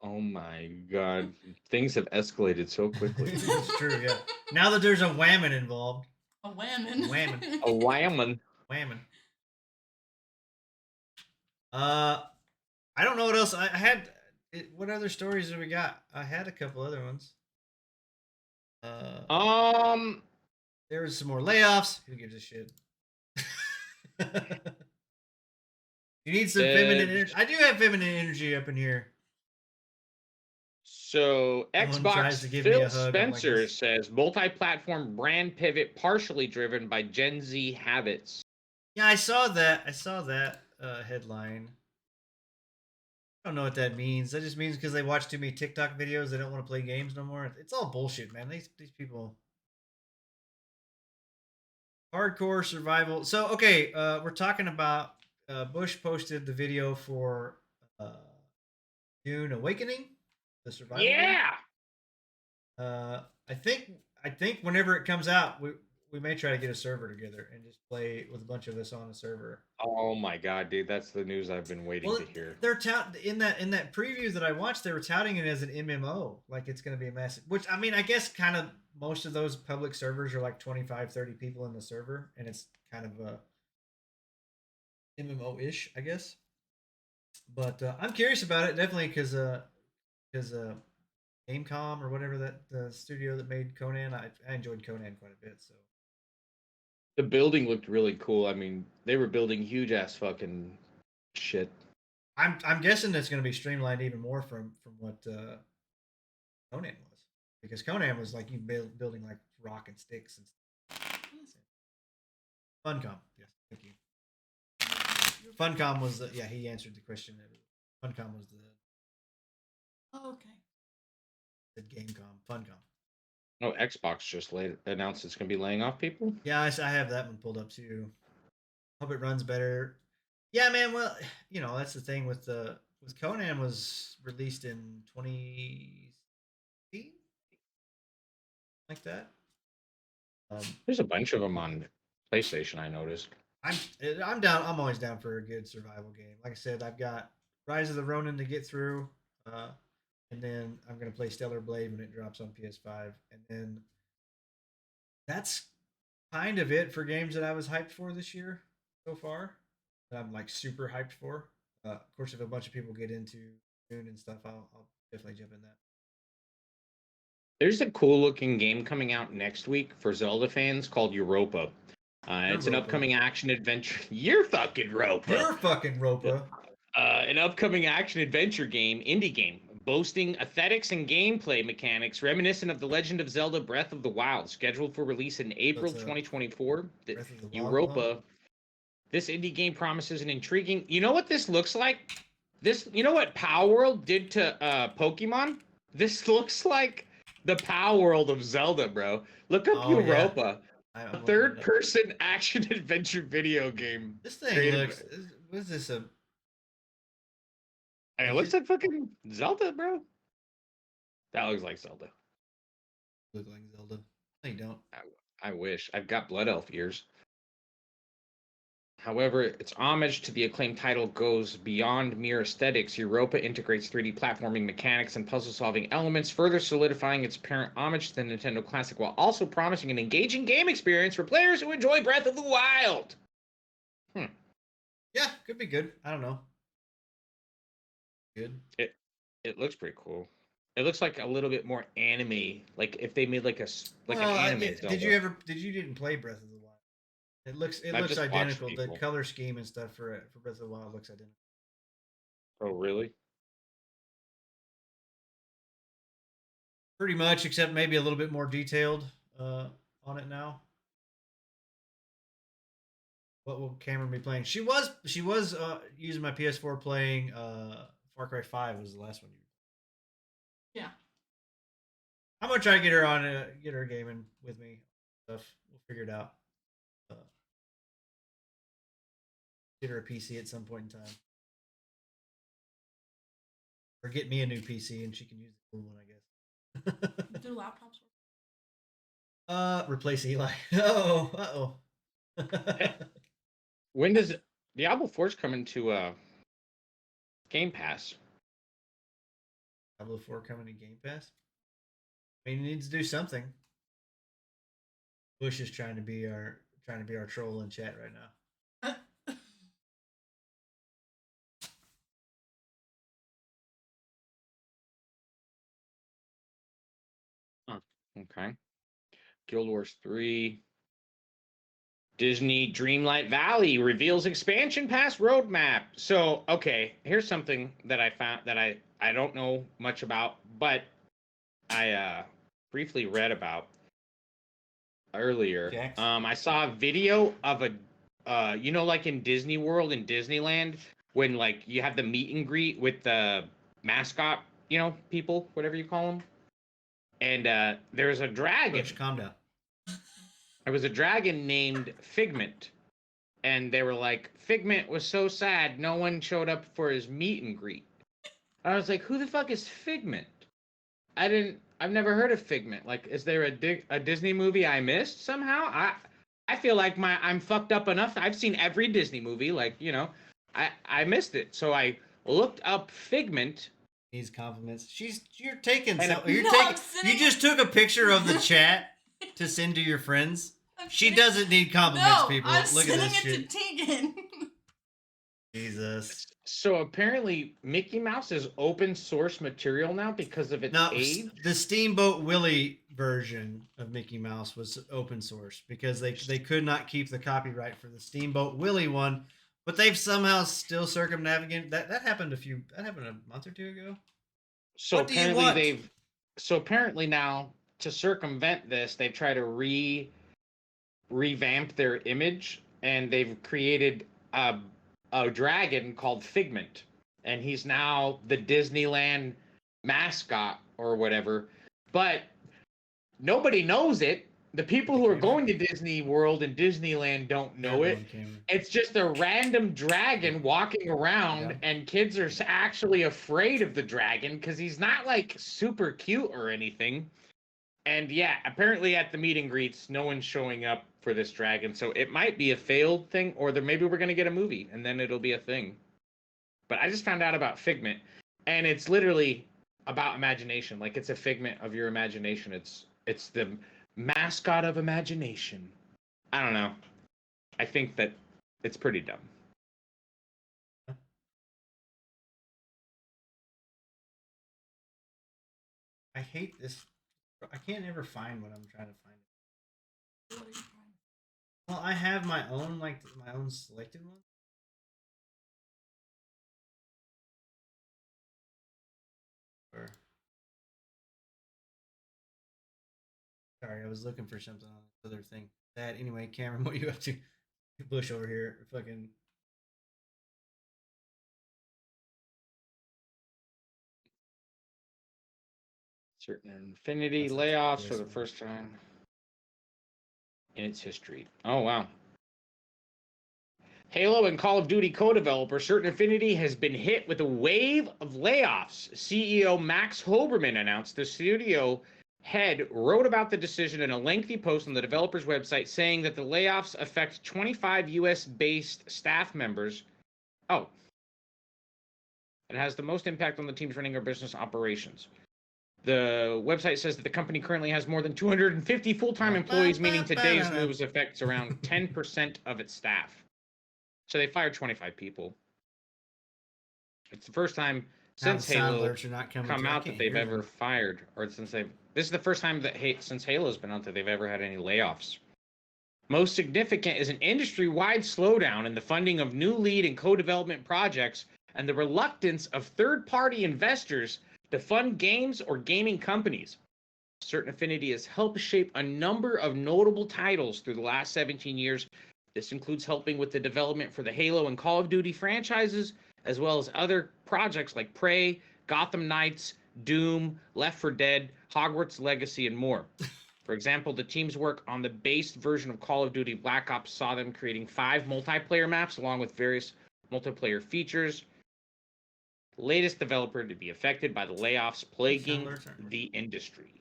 Oh my god, things have escalated so quickly. It's true, yeah. Now that there's a whammon involved. A whammon. Whammon. A whammon. Whamming. I don't know what else I had. What other stories have we got? I had a couple other ones. Um, There was some more layoffs. Who gives a shit? You need some feminine energy. I do have feminine energy up in here. So Someone Xbox tries to give me Phil a hug. I'm like Spencer this. says multi-platform brand pivot partially driven by Gen Z habits. Yeah, I saw that. I saw that headline. I don't know what that means. That just means because they watch too many TikTok videos, they don't want to play games no more. It's all bullshit, man. These people. Hardcore survival. So okay, we're talking about Bush posted the video for uh, Dune Awakening, the survival game. Yeah. I think whenever it comes out, we may try to get a server together and just play with a bunch of us on a server. Oh my god, dude, that's the news I've been waiting Well, to hear. they're in that preview that I watched, they were touting it as an MMO, like it's going to be a massive. Which I mean, I guess kind of most of those public servers are like 25, 30 people in the server, and it's kind of a MMO ish, I guess. But I'm curious about it definitely because Gamecom or whatever that the studio that made Conan, I enjoyed Conan quite a bit. So The building looked really cool. I mean, they were building huge ass fucking shit. I'm guessing it's going to be streamlined even more from what Conan was, because Conan was like you building like rock and sticks and stuff. Funcom, yes, thank you. Funcom was the, yeah, he answered the question. Funcom was Oh, okay. the Gamecom. Funcom. Oh, Xbox just announced it's going to be laying off people. Yeah, I have that one pulled up too. Hope it runs better. Yeah, man. Well, you know that's the thing with Conan was released in 2016, like that. Um, There's a bunch of them on PlayStation, I noticed. I'm I'm down. I'm always down for a good survival game. Like I said, I've got Rise of the Ronin to get through, uh, and then I'm gonna play Stellar Blade when it drops on PS5, and then that's kind of it for games that I was hyped for this year so far. That I'm like super hyped for. Of course, if a bunch of people get into Dune and stuff, I'll definitely jump in that. There's a cool looking game coming out next week for Zelda fans called Europa. It's an Europa. upcoming action adventure. You're fucking Europa. You're fucking Ropa. An upcoming action adventure game, indie game, boasting aesthetics and gameplay mechanics reminiscent of The Legend of Zelda Breath of the Wild, scheduled for release in April That's a 2024. Breath of the Wild Europa. This indie game promises an intriguing. You know what this looks like? You know what Power World did to Pokemon? This looks like the Power World of Zelda, bro. Look up Oh, yeah. Europa. I'm A looking it third up. person action adventure video game. This thing created looks. What is this? It looks like fucking Zelda, bro. That looks like Zelda. Look like Zelda. No, you don't. I wish. I've got Blood Elf ears. However, its homage to the acclaimed title goes beyond mere aesthetics. Europa integrates 3D platforming mechanics and puzzle-solving elements, further solidifying its apparent homage to the Nintendo Classic, while also promising an engaging game experience for players who enjoy Breath of the Wild. Yeah, could be good. I don't know. Good. It looks pretty cool. It looks like a little bit more anime, like if they made like an Well, anime. did Zelda. you didn't play Breath of the Wild? It looks I've just watched identical. The people. color scheme and stuff for Breath of the Wild looks identical. Oh, really? Pretty much, except maybe a little bit more detailed on it now. What will Cameron be playing? She was using my PS4 playing Far Cry 5 was the last one. Yeah. I'm gonna try to get her on get her gaming with me. Stuff we'll figure it out. Get her a PC at some point in time, or get me a new PC and she can use the old one, I guess. Do laptops work? Replace Eli. Uh oh. When does Diablo 4's coming to Game Pass? Diablo 4 coming to Game Pass. I mean, he needs to do something. Bush is trying to be our troll in chat right now. Okay. Guild Wars 3. Disney Dreamlight Valley reveals expansion pass roadmap. So, okay, here's something that I found that I don't know much about, but I briefly read about earlier. Jax? I saw a video of a like in Disney World in Disneyland when like you have the meet and greet with the mascot, people, whatever you call them. And there's a dragon. Bush, calm down. There was a dragon named Figment. And they were like, Figment was so sad, no one showed up for his meet and greet. I was like, who the fuck is Figment? I've never heard of Figment. Like, is there a Disney movie I missed somehow? I feel like I'm fucked up enough. I've seen every Disney movie, like, I missed it. So I looked up Figment. These compliments. You're taking And so a- you're No, taking I'm sitting- you just took a picture of the chat to send to your friends. I'm She sitting- doesn't need compliments, No, people. I'm Look at sending this it shit. to Tegan. Jesus. So apparently Mickey Mouse is open source material now because of its No, age. the Steamboat Willie version of Mickey Mouse was open source because they could not keep the copyright for the Steamboat Willie one, but they've somehow still circumnavigated that. That happened a month or two ago. So What do you apparently want? so apparently now to circumvent this, they've tried to revamp their image and they've created a dragon called Figment, and he's now the Disneyland mascot or whatever. But nobody knows it. The people who are going to Disney World and Disneyland don't know it. It's just a random dragon walking around, Yeah. and kids are actually afraid of the dragon because he's not like super cute or anything. And yeah, apparently at the meet and greets, no one's showing up for this dragon. So it might be a failed thing, or maybe we're going to get a movie and then it'll be a thing. But I just found out about Figment, and it's literally about imagination. Like, it's a figment of your imagination. It's the mascot of imagination. I don't know. I think that it's pretty dumb. I hate this. I can't ever find what I'm trying to find. Well, I have my own selected one. Or sorry, I was looking for something on this other thing. That anyway, Cameron, what are you up to? Bush over here, fucking. Certain Infinity That's not layoffs this for the one. first time in its history. Oh, wow. Halo and Call of Duty co-developer Certain Infinity has been hit with a wave of layoffs. CEO Max Hoberman announced the studio head wrote about the decision in a lengthy post on the developer's website, saying that the layoffs affect 25 US-based staff members. Oh. It has the most impact on the teams running our business operations. The website says that the company currently has more than 250 full-time employees, meaning today's moves affects around 10% of its staff. So they fired 25 people. It's the first time since sound Halo alerts are not coming come through. I out that can't they've hear ever them. fired, or since they've. This is the first time that since Halo's been out that they've ever had any layoffs. Most significant is an industry-wide slowdown in the funding of new lead and co-development projects, and the reluctance of third-party investors to fund games or gaming companies. Certain Affinity has helped shape a number of notable titles through the last 17 years. This includes helping with the development for the Halo and Call of Duty franchises, as well as other projects like Prey, Gotham Knights, Doom, Left 4 Dead, Hogwarts Legacy, and more. For example, the team's work on the base version of Call of Duty Black Ops saw them creating 5 multiplayer maps along with various multiplayer features. The latest developer to be affected by the layoffs plaguing the industry.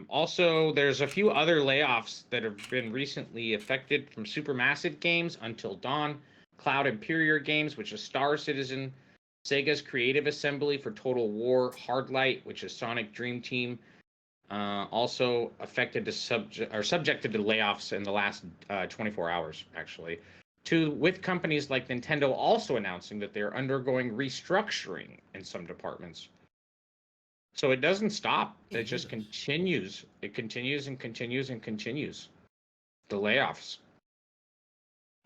Also, there's a few other layoffs that have been recently affected, from Supermassive Games, Until Dawn, Cloud Imperior Games, which is Star Citizen, Sega's Creative Assembly for Total War, Hardlight, which is Sonic Dream Team, also affected subjected to layoffs in the last 24 hours, actually. With companies like Nintendo also announcing that they're undergoing restructuring in some departments. So it doesn't stop. Yeah, It hear just those. continues. It continues and continues and continues. The layoffs.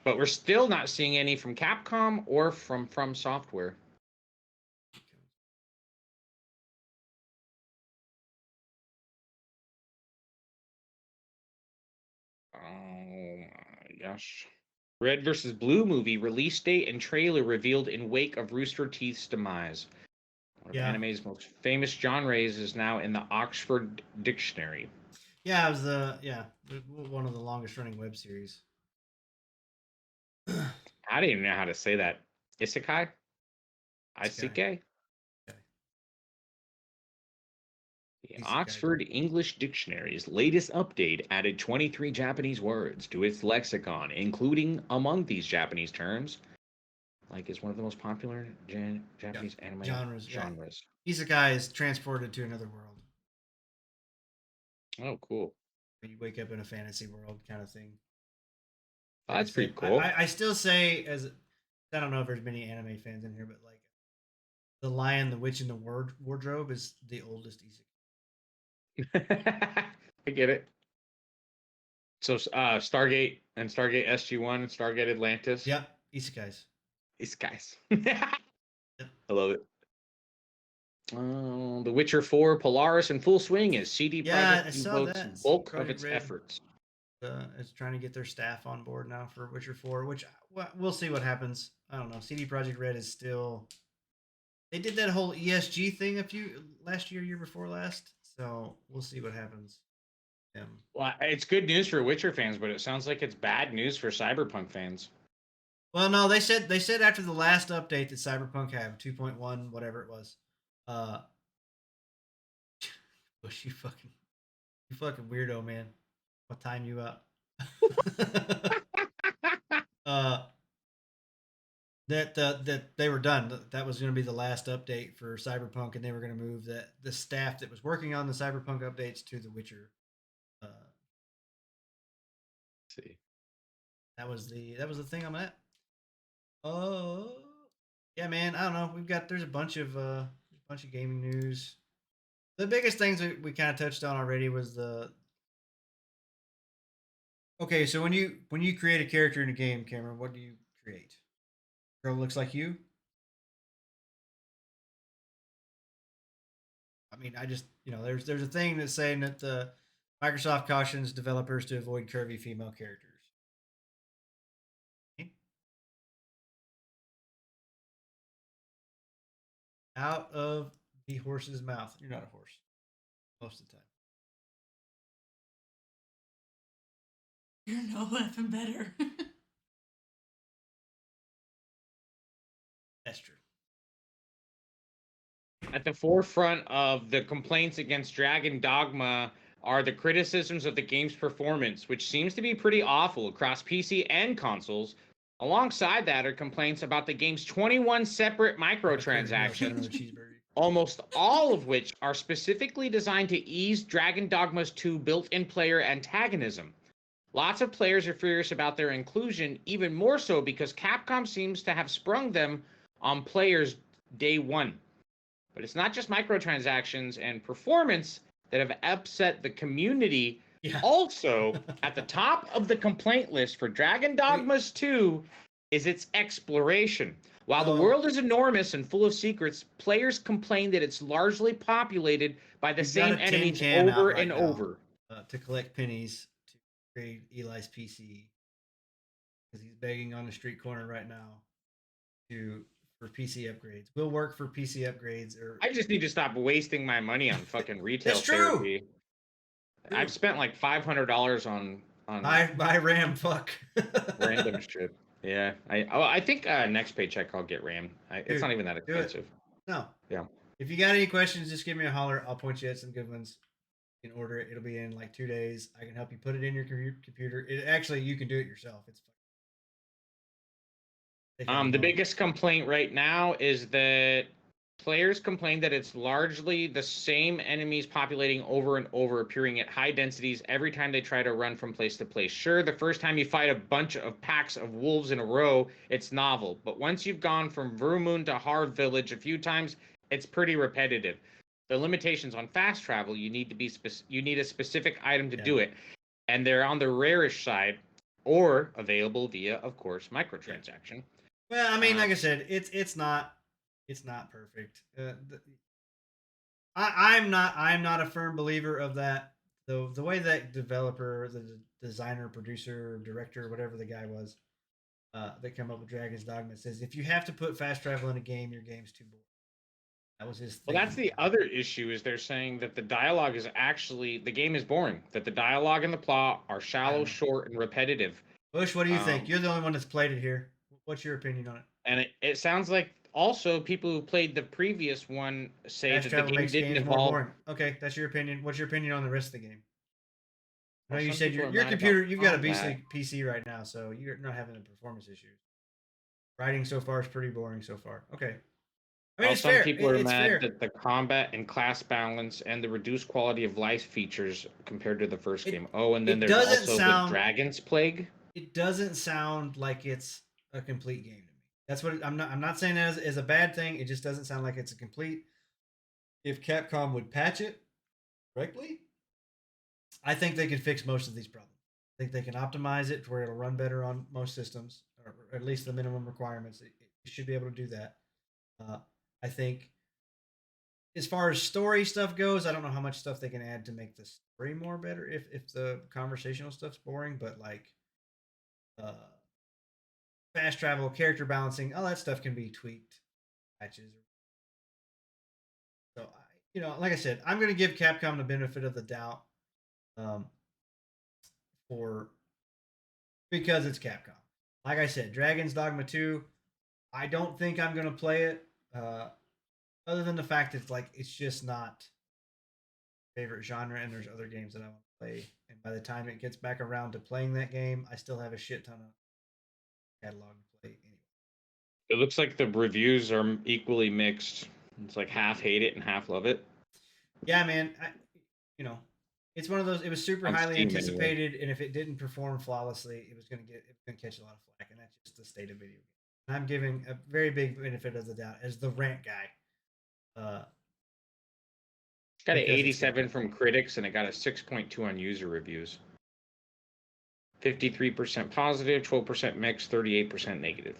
But we're still not seeing any from Capcom or from Software. Oh my gosh. Red versus Blue movie release date and trailer revealed in wake of Rooster Teeth's demise. One of Yeah. anime's most famous genres is now in the Oxford Dictionary. Yeah, it was one of the longest running web series. I didn't even know how to say that. Isekai? Isekai. Isekai? Okay. The Isekai. Oxford English Dictionary's latest update added 23 Japanese words to its lexicon, including among these Japanese terms, like is one of the most popular Japanese anime Genres. genres. Yeah. Isekai is transported to another world. Oh, cool. Where you wake up in a fantasy world kind of thing. Oh, Like I that's pretty said, cool. I still say I don't know if there's many anime fans in here, but like The Lion, the Witch, and the Wardrobe is the oldest isekai. I get it. So, Stargate and Stargate SG-1 and Stargate Atlantis. Yep, isekais. Isekais. Yep. I love it. The Witcher 4 Polaris in full swing as CD Yeah, I Projekt saw devotes that. bulk of Project its Red efforts. is trying to get their staff on board now for Witcher 4, which we'll see what happens. I don't know. CD Project Red is still. They did that whole ESG thing last year before last. So we'll see what happens. Well, it's good news for Witcher fans, but it sounds like it's bad news for Cyberpunk fans. Well, no, they said after the last update that Cyberpunk had 2.1, whatever it was. Bush, you fucking weirdo, man. I'll time you up. uh, that they were done. That was going to be the last update for Cyberpunk, and they were going to move the staff that was working on the Cyberpunk updates to The Witcher. Uh, See. that was the thing on that. Oh, yeah, man. I don't know. There's a bunch of gaming news. The biggest things that we kind of touched on already was the. Okay, so when you create a character in a game, Cameron, what do you create? Girl looks like you. I mean, I just there's a thing that's saying that the Microsoft cautions developers to avoid curvy female characters. Out of the horse's mouth. You're not a horse most of the time. You're no effing better. That's true. At the forefront of the complaints against Dragon Dogma are the criticisms of the game's performance, which seems to be pretty awful across PC and consoles. Alongside that are complaints about the game's 21 separate microtransactions, almost all of which are specifically designed to ease Dragon Dogma's 2 built-in player antagonism. Lots of players are furious about their inclusion, even more so because Capcom seems to have sprung them on players day one. But it's not just microtransactions and performance that have upset the community. Yeah. Also, at the top of the complaint list for Dragon Dogmas 2 is its exploration. While the world is enormous and full of secrets, players complain that it's largely populated by the same enemies over and over. To collect pennies to upgrade Eli's PC because he's begging on the street corner right now for PC upgrades. Will work for PC upgrades. Or I just need to stop wasting my money on fucking retail That's true. therapy. I've spent like $500 on buy RAM. Fuck. random shit. Yeah, I think next paycheck I'll get RAM. It's not even that expensive. No. Yeah. If you got any questions, just give me a holler. I'll point you at some good ones. You can order it. It'll be in like 2 days. I can help you put it in your computer. You can do it yourself. It's fun. The biggest complaint right now is that players complain that it's largely the same enemies populating over and over, appearing at high densities every time they try to run from place to place. Sure, the first time you fight a bunch of packs of wolves in a row, it's novel. But once you've gone from Vermoon to Harv Village a few times, it's pretty repetitive. the limitations on fast travel. You need to be you need a specific item to Yeah. do it, and they're on the rarish side, or available via, of course, microtransaction. Well, I mean, like I said, it's not perfect. I'm not a firm believer of that. The way that developer, the designer, producer, director, whatever the guy was, that came up with Dragon's Dogma says if you have to put fast travel in a game, your game's too boring. That was his Well, thing. that's the other issue is they're saying that the dialogue is actually the game is boring. That the dialogue and the plot are shallow, short, and repetitive. Bush, what do you think? You're the only one that's played it here. What's your opinion on it? And it sounds like also people who played the previous one say Fast that the travel game makes didn't games more evolve. boring. Okay, that's your opinion. What's your opinion on the rest of the game? I know Well, you some said people your are mad computer. about You've got a combat. PC right now, so you're not having the performance issues. Writing so far is pretty boring so far. Okay, I mean Well, it's some fair. people are It's mad fair. that the combat and class balance and the reduced quality of life features compared to the first It- game. Oh, and then it there's doesn't also the sound- Dragon's Plague. It doesn't sound like it's a complete game to me. That's what I'm not. I'm not saying that as a bad thing. It just doesn't sound like it's a complete. If Capcom would patch it correctly, I think they could fix most of these problems. I think they can optimize it to where it'll run better on most systems, or at least the minimum requirements. It should be able to do that. I think as far as story stuff goes, I don't know how much stuff they can add to make the story more better if the conversational stuff's boring, but like uh fast travel, character balancing, all that stuff can be tweaked, patches. So like I said, I'm going to give Capcom the benefit of the doubt, um, for because it's Capcom. Like I said, Dragon's Dogma 2, I don't think I'm going to play it. Other than the fact that it's just not favorite genre, and there's other games that I want to play. And by the time it gets back around to playing that game, I still have a shit ton of catalog to play anyway. It looks like the reviews are equally mixed. It's like half hate it and half love it. Yeah, man. It's one of those. It was super On highly Steam, anyway. anticipated, and if it didn't perform flawlessly, it was gonna catch a lot of flack, and that's just the state of video games. And I'm giving a very big benefit of the doubt as the rant guy. Got an Because it's 87 Capcom. from critics and it got a 6.2 on user reviews. 53% positive, 12% mixed, 38% negative.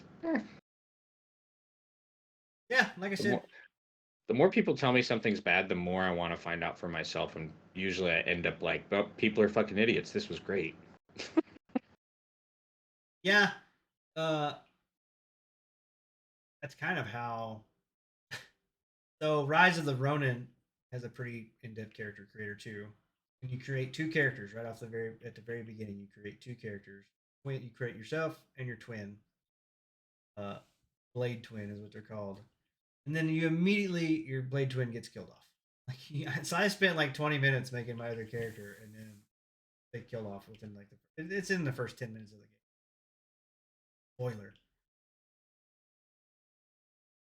Yeah, like I said, The more people tell me something's bad, the more I want to find out for myself. And usually I end up like, well, people are fucking idiots. This was great. yeah. That's kind of how. So Rise of the Ronin has a pretty in-depth character creator too. And you create two characters right off at the very beginning. You create two characters. You create yourself and your twin. Blade twin is what they're called. And then your blade twin gets killed off. So I spent like 20 minutes making my other character, and then they kill off within it's in the first 10 minutes of the game. Spoiler.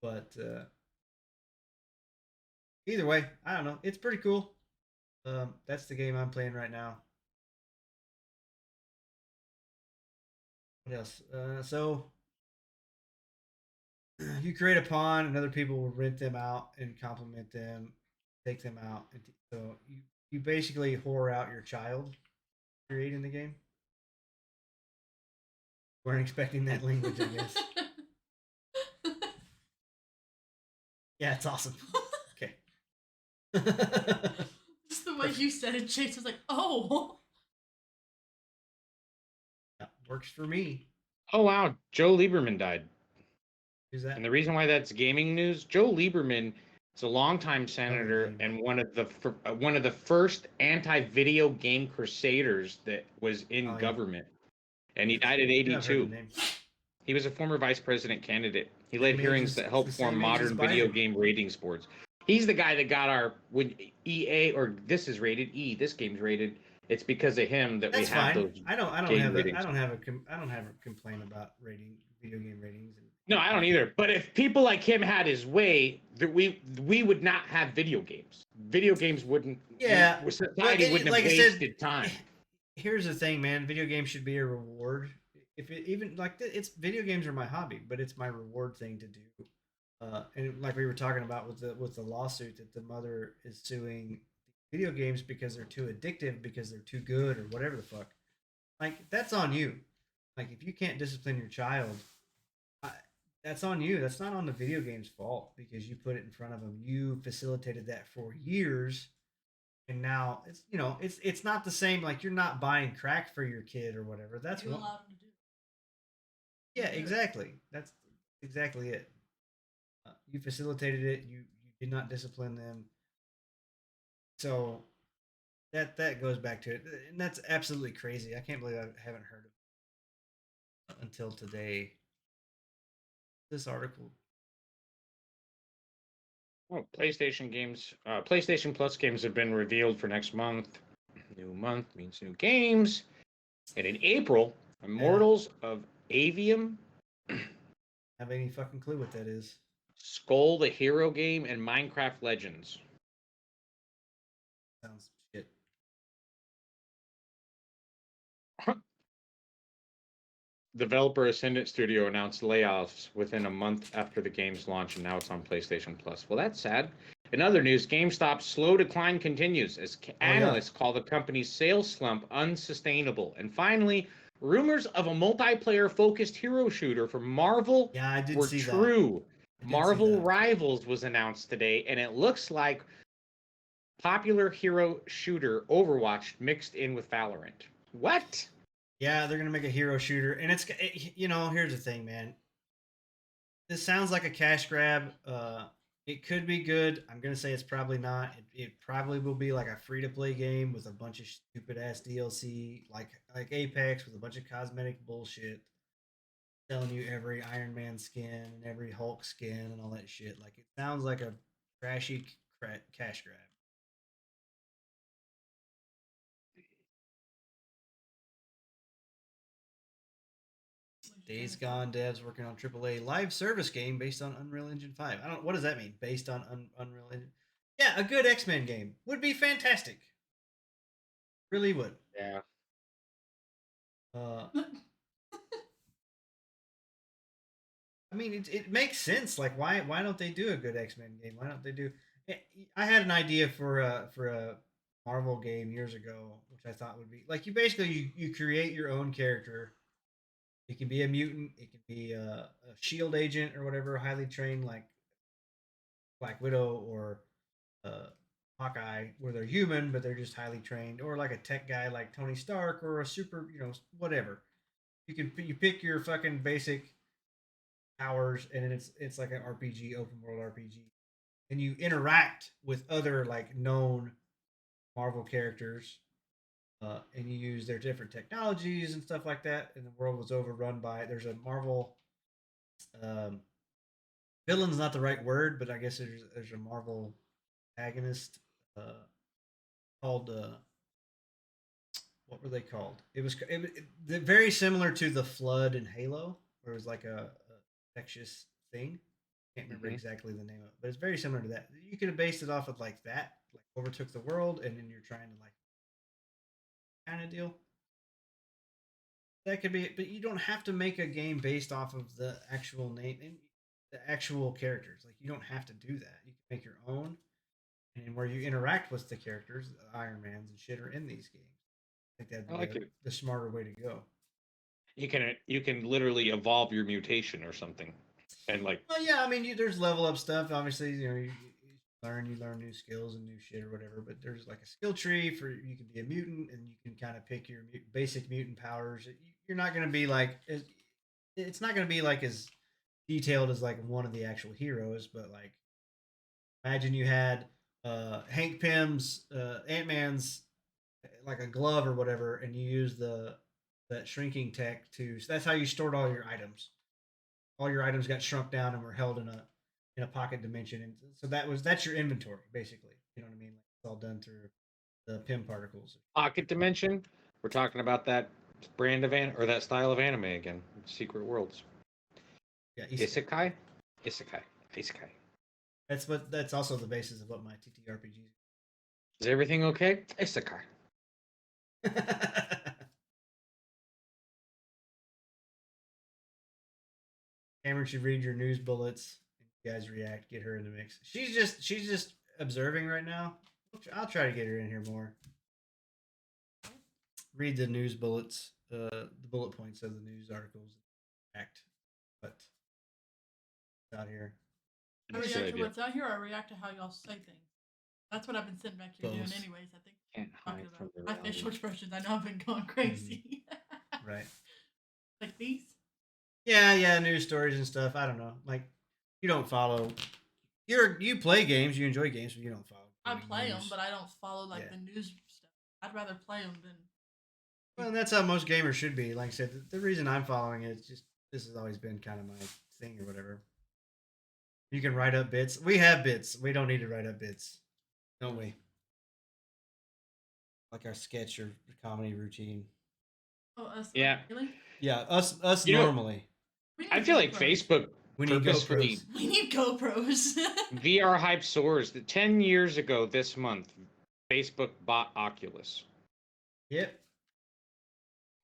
But either way, I don't know. It's pretty cool. That's the game I'm playing right now. What else? So you create a pawn, and other people will rent them out and compliment them, take them out. So you basically whore out your child creating the game. Weren't expecting that language, I guess. Yeah, it's awesome. Okay. Just the way you said it, Chase was like, oh. Yeah, works for me. Oh, wow. Joe Lieberman died. Who's that? And the reason why that's gaming news, Joe Lieberman is a longtime senator and one of the first anti-video game crusaders that was in government. And he died at Yeah, I've heard the 82. name. He was a former vice president candidate. He Same led age hearings as- that it's helped the form same age as modern video Biden. game ratings boards. He's the guy that got our when EA or this is rated E, this game's rated. It's because of him that That's we have fine. those. I don't game have ratings. I don't have a complaint about video game ratings. No, I don't either. But if people like him had his way, that we would not have video games. Video games wouldn't. Yeah, society wouldn't have like I said, wasted time. Here's the thing, man. Video games should be a reward. If it even it's video games are my hobby, but it's my reward thing to do. And like we were talking about with the lawsuit that the mother is suing video games because they're too addictive, because they're too good, or whatever the fuck. Like that's on you. Like if you can't discipline your child, I, that's on you. That's not on the video game's fault because you put it in front of them. You facilitated that for years, and now it's it's not the same. Like you're not buying crack for your kid or whatever. That's You one. allowed him to do. Yeah, Do it. exactly. That's exactly it. You facilitated it. You did not discipline them. So that goes back to it, and that's absolutely crazy. I can't believe I haven't heard of it until today. This article. Oh, PlayStation games, PlayStation Plus games have been revealed for next month. New month means new games. And in April, Immortals of Avium, Have any fucking clue what that is? Skull the Hero game, and Minecraft Legends. Sounds shit. Developer Ascendant Studio announced layoffs within a month after the game's launch, and now it's on PlayStation Plus. Well, that's sad. In other news, GameStop's slow decline continues as analysts call the company's sales slump unsustainable. And finally, rumors of a multiplayer-focused hero shooter for Marvel Yeah, I did were see that. true. I did see Marvel that. Rivals was announced today, and it looks like popular hero shooter Overwatch mixed in with Valorant. What? Yeah, they're gonna make a hero shooter, and here's the thing, man. This sounds like a cash grab. It could be good. I'm gonna say it's probably not. It probably will be like a free to play game with a bunch of stupid ass DLC, like Apex, with a bunch of cosmetic bullshit, telling you every Iron Man skin and every Hulk skin and all that shit. Like it sounds like a trashy cash grab. Days Gone devs working on AAA live service game based on Unreal Engine 5. I don't. What does that mean? Based on Unreal Engine? Yeah, a good X-Men game would be fantastic. Really would. Yeah. Uh, I mean, it makes sense. Like, why don't they do a good X-Men game? Why don't they do? I had an idea for a Marvel game years ago, which I thought would be like you create your own character. It can be a mutant. It can be a shield agent or whatever, highly trained like Black Widow or uh, Hawkeye, where they're human but they're just highly trained, or like a tech guy like Tony Stark, or a super, whatever. You pick your fucking basic powers, and it's like an RPG, open world RPG, and you interact with other like known Marvel characters, and you use their different technologies and stuff like that. And the world was overrun by there's a Marvel um, villain's not the right word, but I guess there's a Marvel antagonist called what were they called? Very similar to the Flood in Halo, where it was like a infectious thing. Can't remember Mhm. exactly the name of it, but it's very similar to that. You could have based it off of like that, like overtook the world, and then you're trying to like kind of deal. That could be it, but you don't have to make a game based off of the actual name and the actual characters. Like you don't have to do that. You can make your own, and where you interact with the characters, the Iron Mans and shit are in these games. I think that'd I be like it. the smarter way to go. You can literally evolve your mutation or something, and like Well, yeah, I mean, there's level up stuff. Obviously, you learn new skills and new shit or whatever. But there's like a skill tree for you can be a mutant, and you can kind of pick your basic mutant powers. You're not going to be like it's not going to be like as detailed as like one of the actual heroes. But like, imagine you had Hank Pym's Ant Man's like a glove or whatever, and you use the that shrinking tech to. So that's how you stored all your items got shrunk down and were held in a pocket dimension, and so that's your inventory basically. You know what I mean? Like it's all done through the PIM particles. pocket dimension. We're talking about that brand of or that style of anime again. Secret Worlds. Yeah, Isekai. Isekai. Isekai. that's also the basis of what my TTRPGs. Is everything okay? Isekai. Cameron should read your news bullets You guys react, get her in the mix. She's just observing right now. I'll try to get her in here more. Read the news bullets, the bullet points of the news articles. Act, but out here. I react to what's out here, or I react to how y'all say things. That's what I've been sitting back here doing, Both. anyways. I think Can't talking hide from about the my reality. facial expressions. I know I've been going crazy. Right. Like these. Yeah, news stories and stuff. I don't know. Like, you don't follow. You play games, you enjoy games, but you don't follow. I gaming play them, news. but I don't follow like Yeah. the news stuff. I'd rather play them than. Well, and that's how most gamers should be. Like I said, the reason I'm following it is just this has always been kind of my thing or whatever. You can write up bits. We have bits. We don't need to write up bits, don't we? Like our sketch or comedy routine. Oh, us. Yeah. Really? Yeah, us You know- normally. We need I feel like GoPros. Facebook We need purposefully GoPros. We need GoPros. VR hype soars. 10 years ago this month, Facebook bought Oculus. Yep.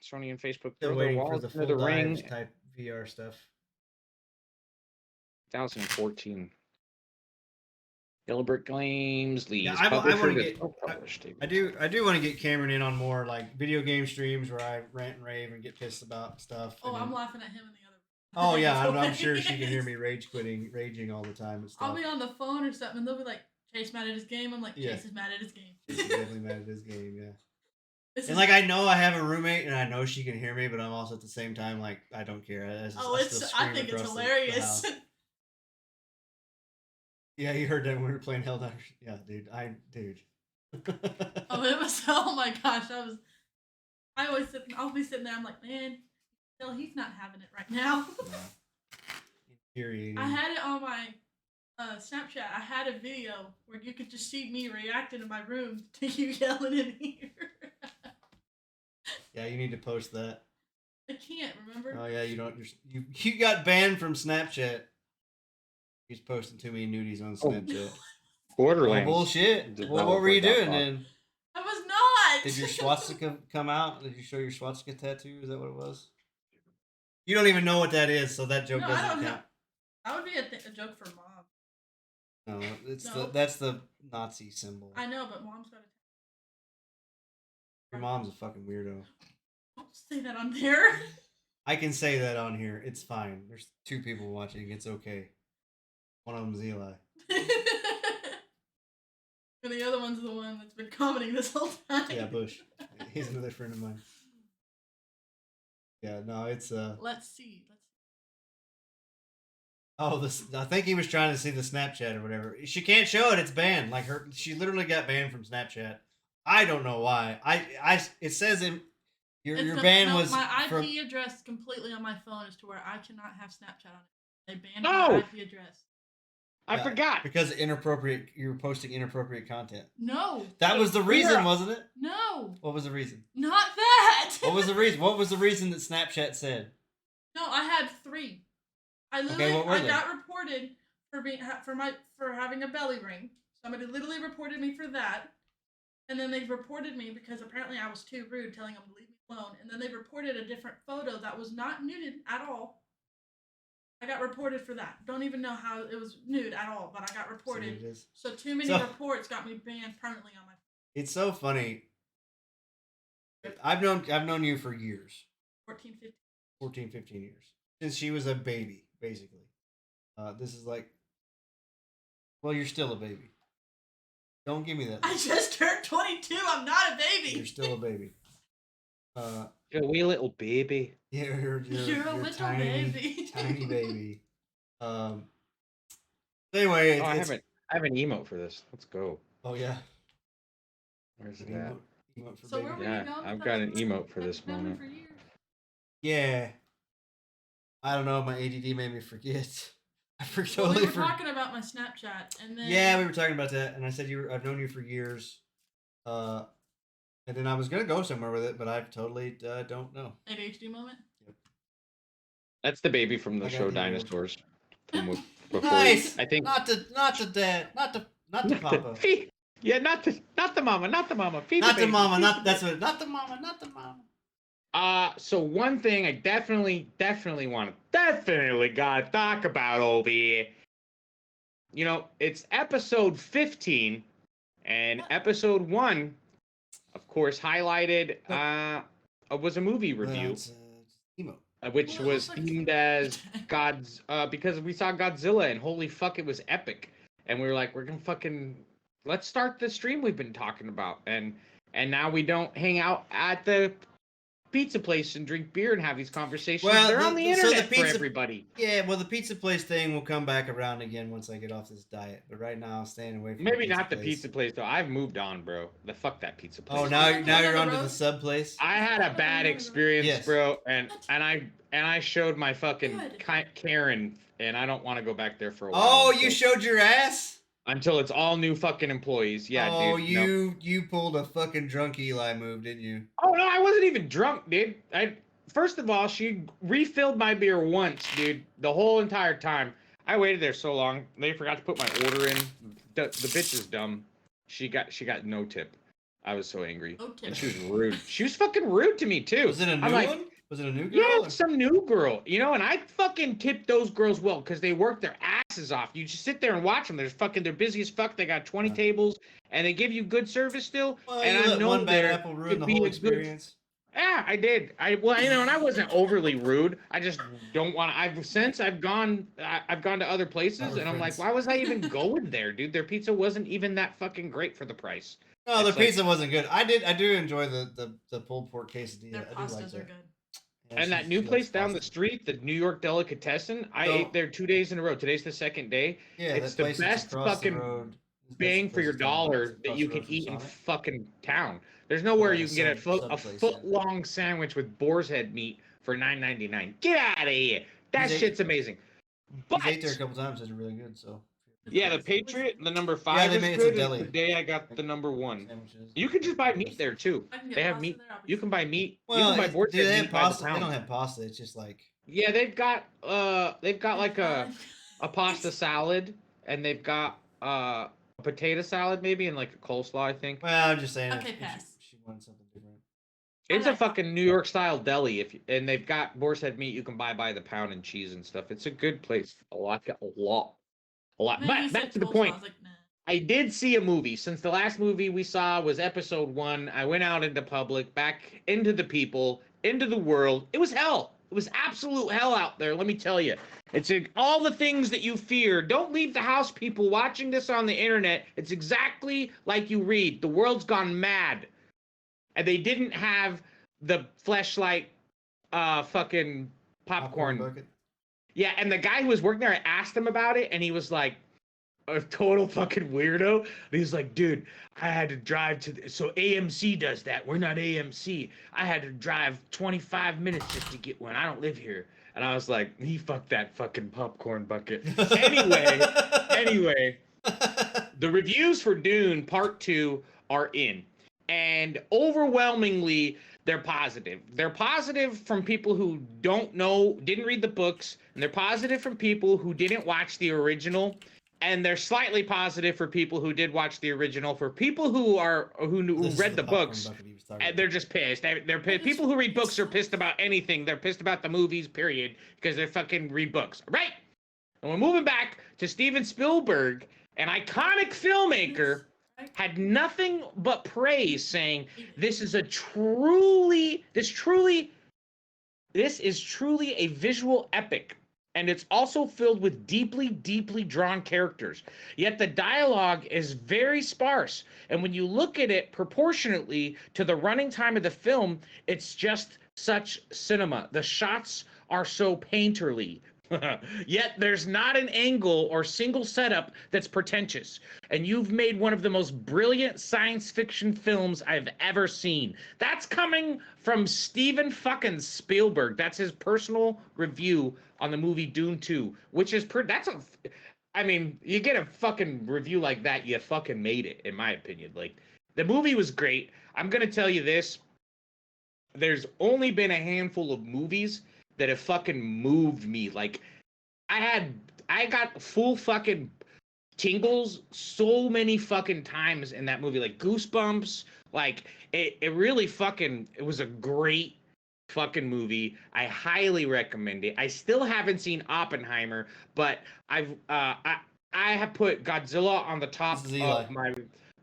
Sony and Facebook Still throw their waiting for walls the into full the ring. dives type VR stuff. 2014. Gilbert Games leaves I publisher wanna to get- self-publish. I do want to get Cameron in on more like video game streams where I rant and rave and get pissed about stuff. Oh, and I'm then- laughing at him in the other. Oh yeah, I'm sure she can hear me raging all the time and stuff. I'll be on the phone or something, and they'll be like, "Chase mad at his game." I'm like, "Chase Yeah. is mad at his game." She's definitely mad at this game, yeah. This And is- like I know I have a roommate and I know she can hear me, but I'm also at the same time like I don't care. oh, I think it's hilarious. house. Yeah, you heard that when we were playing Helldivers. Yeah, dude. Oh, it was. Oh my gosh, I'll be sitting there. I'm like, man, no, he's not having it right now. Infuriating. I had it on my Snapchat. I had a video where you could just see me reacting in my room to you yelling in here. Yeah, you need to post that. I can't remember. Oh yeah, you got banned from Snapchat. He's posting too many nudies on Snapchat. Oh, Borderlands. bullshit. Did Well, not what look were you like that doing far. then? I was not. Did your swastika come out? Did you show your swastika tattoo? Is that what it was? You don't even know what that is, so that joke No, I doesn't don't know. count. That would be a joke for mom. No, No. that's the Nazi symbol. I know, but mom's got to. Your mom's a fucking weirdo. Don't say that on there. I can say that on here. It's fine. There's 2 people watching. It's okay. One of them's Eli. And the other one's the one that's been commenting this whole time. Yeah, Bush. He's another friend of mine. Yeah, no, it's Let's see. oh, I think he was trying to see the Snapchat or whatever. She can't show it. It's banned. Like she literally got banned from Snapchat. I don't know why. It says your ban was my IP from. address completely on my phone is to where I cannot have Snapchat on it. They banned No! my IP address. I Yeah, forgot. because inappropriate. You were posting inappropriate content. No. That was the reason, Yeah. wasn't it? No. What was the reason? Not that. What was the reason? What was the reason that Snapchat said? No, I had 3. I literally what were I they? got reported for having a belly ring. Somebody literally reported me for that. And then they reported me because apparently I was too rude telling them to leave me alone. And then they reported a different photo that was not nuded at all. I got reported for that. Don't even know how it was nude at all, but I got So reported. it is. So too many So- reports got me banned permanently on my It's so funny. I've known you for years. 14, 15. 14, 15 years. Since she was a baby, basically. This is like, well, you're still a baby. Don't give me that. I just turned 22. I'm not a baby. You're still a baby. You're a wee little baby. You're You're a little tiny, baby. tiny baby. Anyway, Oh, I have an emote for this. Let's go. Oh yeah. Where's it Emote- at? emote for So where baby. were Yeah, you going? I've with got that? an emote for I've this known him moment. for years. Yeah. I don't know. My ADD made me forget. I Well, totally we were forgot. talking about my Snapchat, and then Yeah, we were talking about that, and I said I've known you for years, and then I was gonna go somewhere with it, but I totally don't know. ADHD moment. That's the baby from the I got show the emote. Dinosaurs. From before. Nice. I think Not the dad, not the papa, Yeah, not the mama, not the mama. Feed not the baby, mama, feed not the that's what. Not the mama, not the mama. So one thing I definitely gotta talk about, Obi, it's episode 15, and episode 1, of course, highlighted was a movie review, It's emo. which Well, it was looks like- themed as God's because we saw Godzilla, and holy fuck, it was epic. And we were like, we're gonna fucking let's start the stream we've been talking about, and now we don't hang out at the pizza place and drink beer and have these conversations. Well, They're on the so internet the pizza, for everybody. Yeah, well, the pizza place thing will come back around again once I get off this diet. But right now, I'm staying away from. Maybe the not the place. pizza place though. I've moved on, bro. The fuck that pizza place. Oh, now Now you're the onto the road? sub place. I had a bad experience, Yes. bro, and I showed my fucking Good. Karen, and I don't want to go back there for a while. Oh, you until- showed your ass. until it's all new fucking employees. Yeah, Oh, dude. No. you pulled a fucking drunk Eli move, didn't you? Oh no, I wasn't even drunk, dude. First of all, she refilled my beer once, dude. The whole entire time. I waited there so long. They forgot to put my order in. The bitch is dumb. She got no tip. I was so angry. Okay. And she was rude. She was fucking rude to me too. Was it a new I'm like, one? Was it a new girl? yeah, or- some new girl. And I fucking tip those girls well because they work their asses off. You just sit there and watch them. They're busy as fuck. They got 20 tables and they give you good service still. Well, and you I let know one bad there apple ruin could the be whole a good- experience. Yeah, I did. And I wasn't overly rude. I just don't want to. I've gone to other places, Other and I'm like, friends. why was I even going there, dude? Their pizza wasn't even that fucking great for the price. No, the It's like- pizza wasn't good. I do enjoy the pulled pork quesadilla. Their I do like pastas are that. good. Yeah, And that she new likes place down the pasta. street, the New York Delicatessen, I So- ate there 2 days in a row. Today's the second day. Yeah, it's that the place that's best across the fucking road. It's Bang best for your place in town. dollar It's that across you the can road from eat in Sonic. fucking town. There's nowhere Yeah, you can get a sub place, yeah. foot long sandwich with boar's head meat for $9.99. Get out of here. That He's ate- shit's amazing. But He's ate there a couple times. It's really good. So yeah, the Patriot, the number 5 they is made it to good. deli. And today I got the number 1. sandwiches. You can just buy meat there too. I can get They have pasta meat. there, I'll be You can buy meat. You Well, can buy boar's do they head have meat by pasta? the They pound. don't have pasta. It's just like Yeah, they've got like a pasta salad, and they've got a potato salad maybe, and like a coleslaw, I think. well, I'm just saying. Okay, if pass. She wanted something different. It's I a like fucking New York style deli, and they've got boar's head meat you can buy by the pound and cheese and stuff. It's a good place. A lot. But back to the point. I was like, nah. I did see a movie. Since the last movie we saw was episode 1, I went out into public, back into the people, into the world. It was hell. It was absolute hell out there, let me tell you. It's all the things that you fear. Don't leave the house, people watching this on the internet. It's exactly like you read. The world's gone mad. And they didn't have the fleshlight fucking popcorn. bucket. Yeah, and the guy who was working there, I asked him about it, and he was like, a total fucking weirdo. And he's like, dude, I had to drive to so AMC does that. We're not AMC. I had to drive 25 minutes just to get one. I don't live here. And I was like, he fucked that fucking popcorn bucket. Anyway, the reviews for Dune Part 2 are in. And overwhelmingly, they're positive. They're positive from people who didn't read the books, and they're positive from people who didn't watch the original. And they're slightly positive for people who did watch the original. For people who This is read the popcorn books, bucket he was talking and about. they're just pissed. They're pissed. People who read books are pissed about anything. They're pissed about the movies, period, because they fucking read books, right? And we're moving back to Steven Spielberg, an iconic filmmaker, had nothing but praise, saying this is truly a visual epic. And it's also filled with deeply, deeply drawn characters. Yet the dialogue is very sparse. And when you look at it proportionately to the running time of the film, it's just such cinema. The shots are so painterly. Yet there's not an angle or single setup that's pretentious. And you've made one of the most brilliant science fiction films I've ever seen. That's coming from Steven fucking Spielberg. That's his personal review on the movie Dune 2, which is I mean, you get a fucking review like that, you fucking made it, in my opinion. Like, the movie was great. I'm gonna tell you this. There's only been a handful of movies that have fucking moved me. Like, I got full fucking tingles so many fucking times in that movie, like goosebumps. Like, it really fucking, it was a great fucking movie. I highly recommend it. I still haven't seen Oppenheimer, but I have put Godzilla on the This top is Eli. of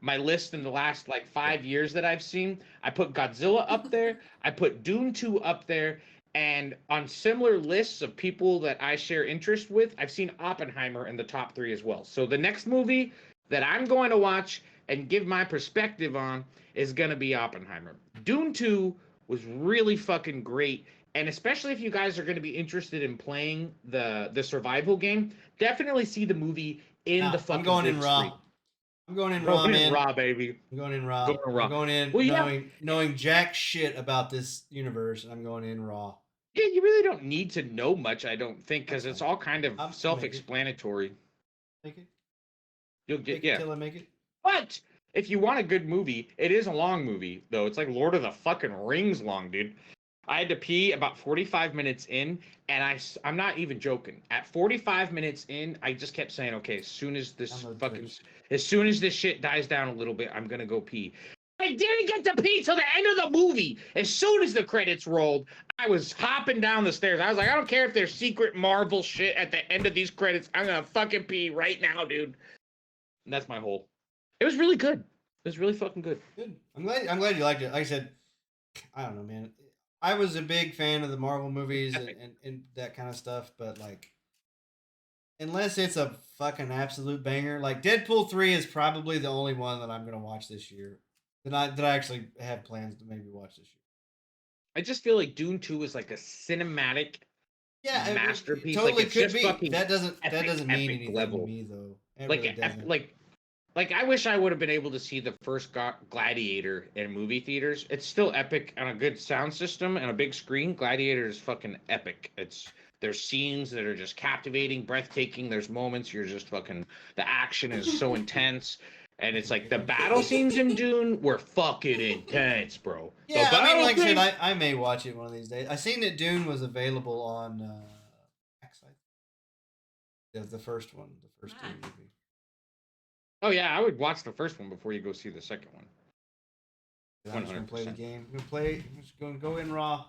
my list in the last like 5 years that I've seen. I put Godzilla up there. I put Dune 2 up there. And on similar lists of people that I share interest with, I've seen Oppenheimer in the top 3 as well. So the next movie that I'm going to watch and give my perspective on is going to be Oppenheimer. Dune 2 was really fucking great. And especially if you guys are going to be interested in playing the survival game, definitely see the movie in the Nah, fucking I'm going in big raw. screen. I'm going in raw, Going in man. raw, baby. I'm going in raw. Going in raw. I'm going in Well, yeah. knowing jack shit about this universe, and I'm going in raw. Yeah, you really don't need to know much, I don't think, because it's all kind of I'll make it. self-explanatory. Make it. You'll get Make it till I make it. But if you want a good movie, it is a long movie, though. It's like Lord of the fucking Rings long, dude. I had to pee about 45 minutes in, and I'm not even joking. At 45 minutes in, I just kept saying, okay, as soon as this shit dies down a little bit, I'm gonna go pee. I didn't get to pee till the end of the movie. As soon as the credits rolled, I was hopping down the stairs. I was like, I don't care if there's secret Marvel shit at the end of these credits. I'm gonna fucking pee right now, dude. And that's my whole. It was really good. It was really fucking good. Good. I'm glad you liked it. Like I said, I don't know, man. I was a big fan of the Marvel movies and that kind of stuff, but like, unless it's a fucking absolute banger, like Deadpool 3 is probably the only one that I'm gonna watch this year. That I actually have plans to maybe watch this year. I just feel like Dune 2 is like a cinematic masterpiece. Totally like it's could just be. Fucking That doesn't mean epic anything level. to me though. It really doesn't. Like I wish I would have been able to see the first Gladiator in movie theaters. It's still epic on a good sound system and a big screen. Gladiator is fucking epic. There's scenes that are just captivating, breathtaking. There's moments you're just fucking, the action is so intense. And it's like the battle scenes in Dune were fucking intense, bro. Yeah, I mean, like I said, I may watch it one of these days. I seen that Dune was available on the first one, the first Dune movie. Oh yeah, I would watch the first one before you go see the second one. I'm just gonna play the game. I'm just gonna go in raw.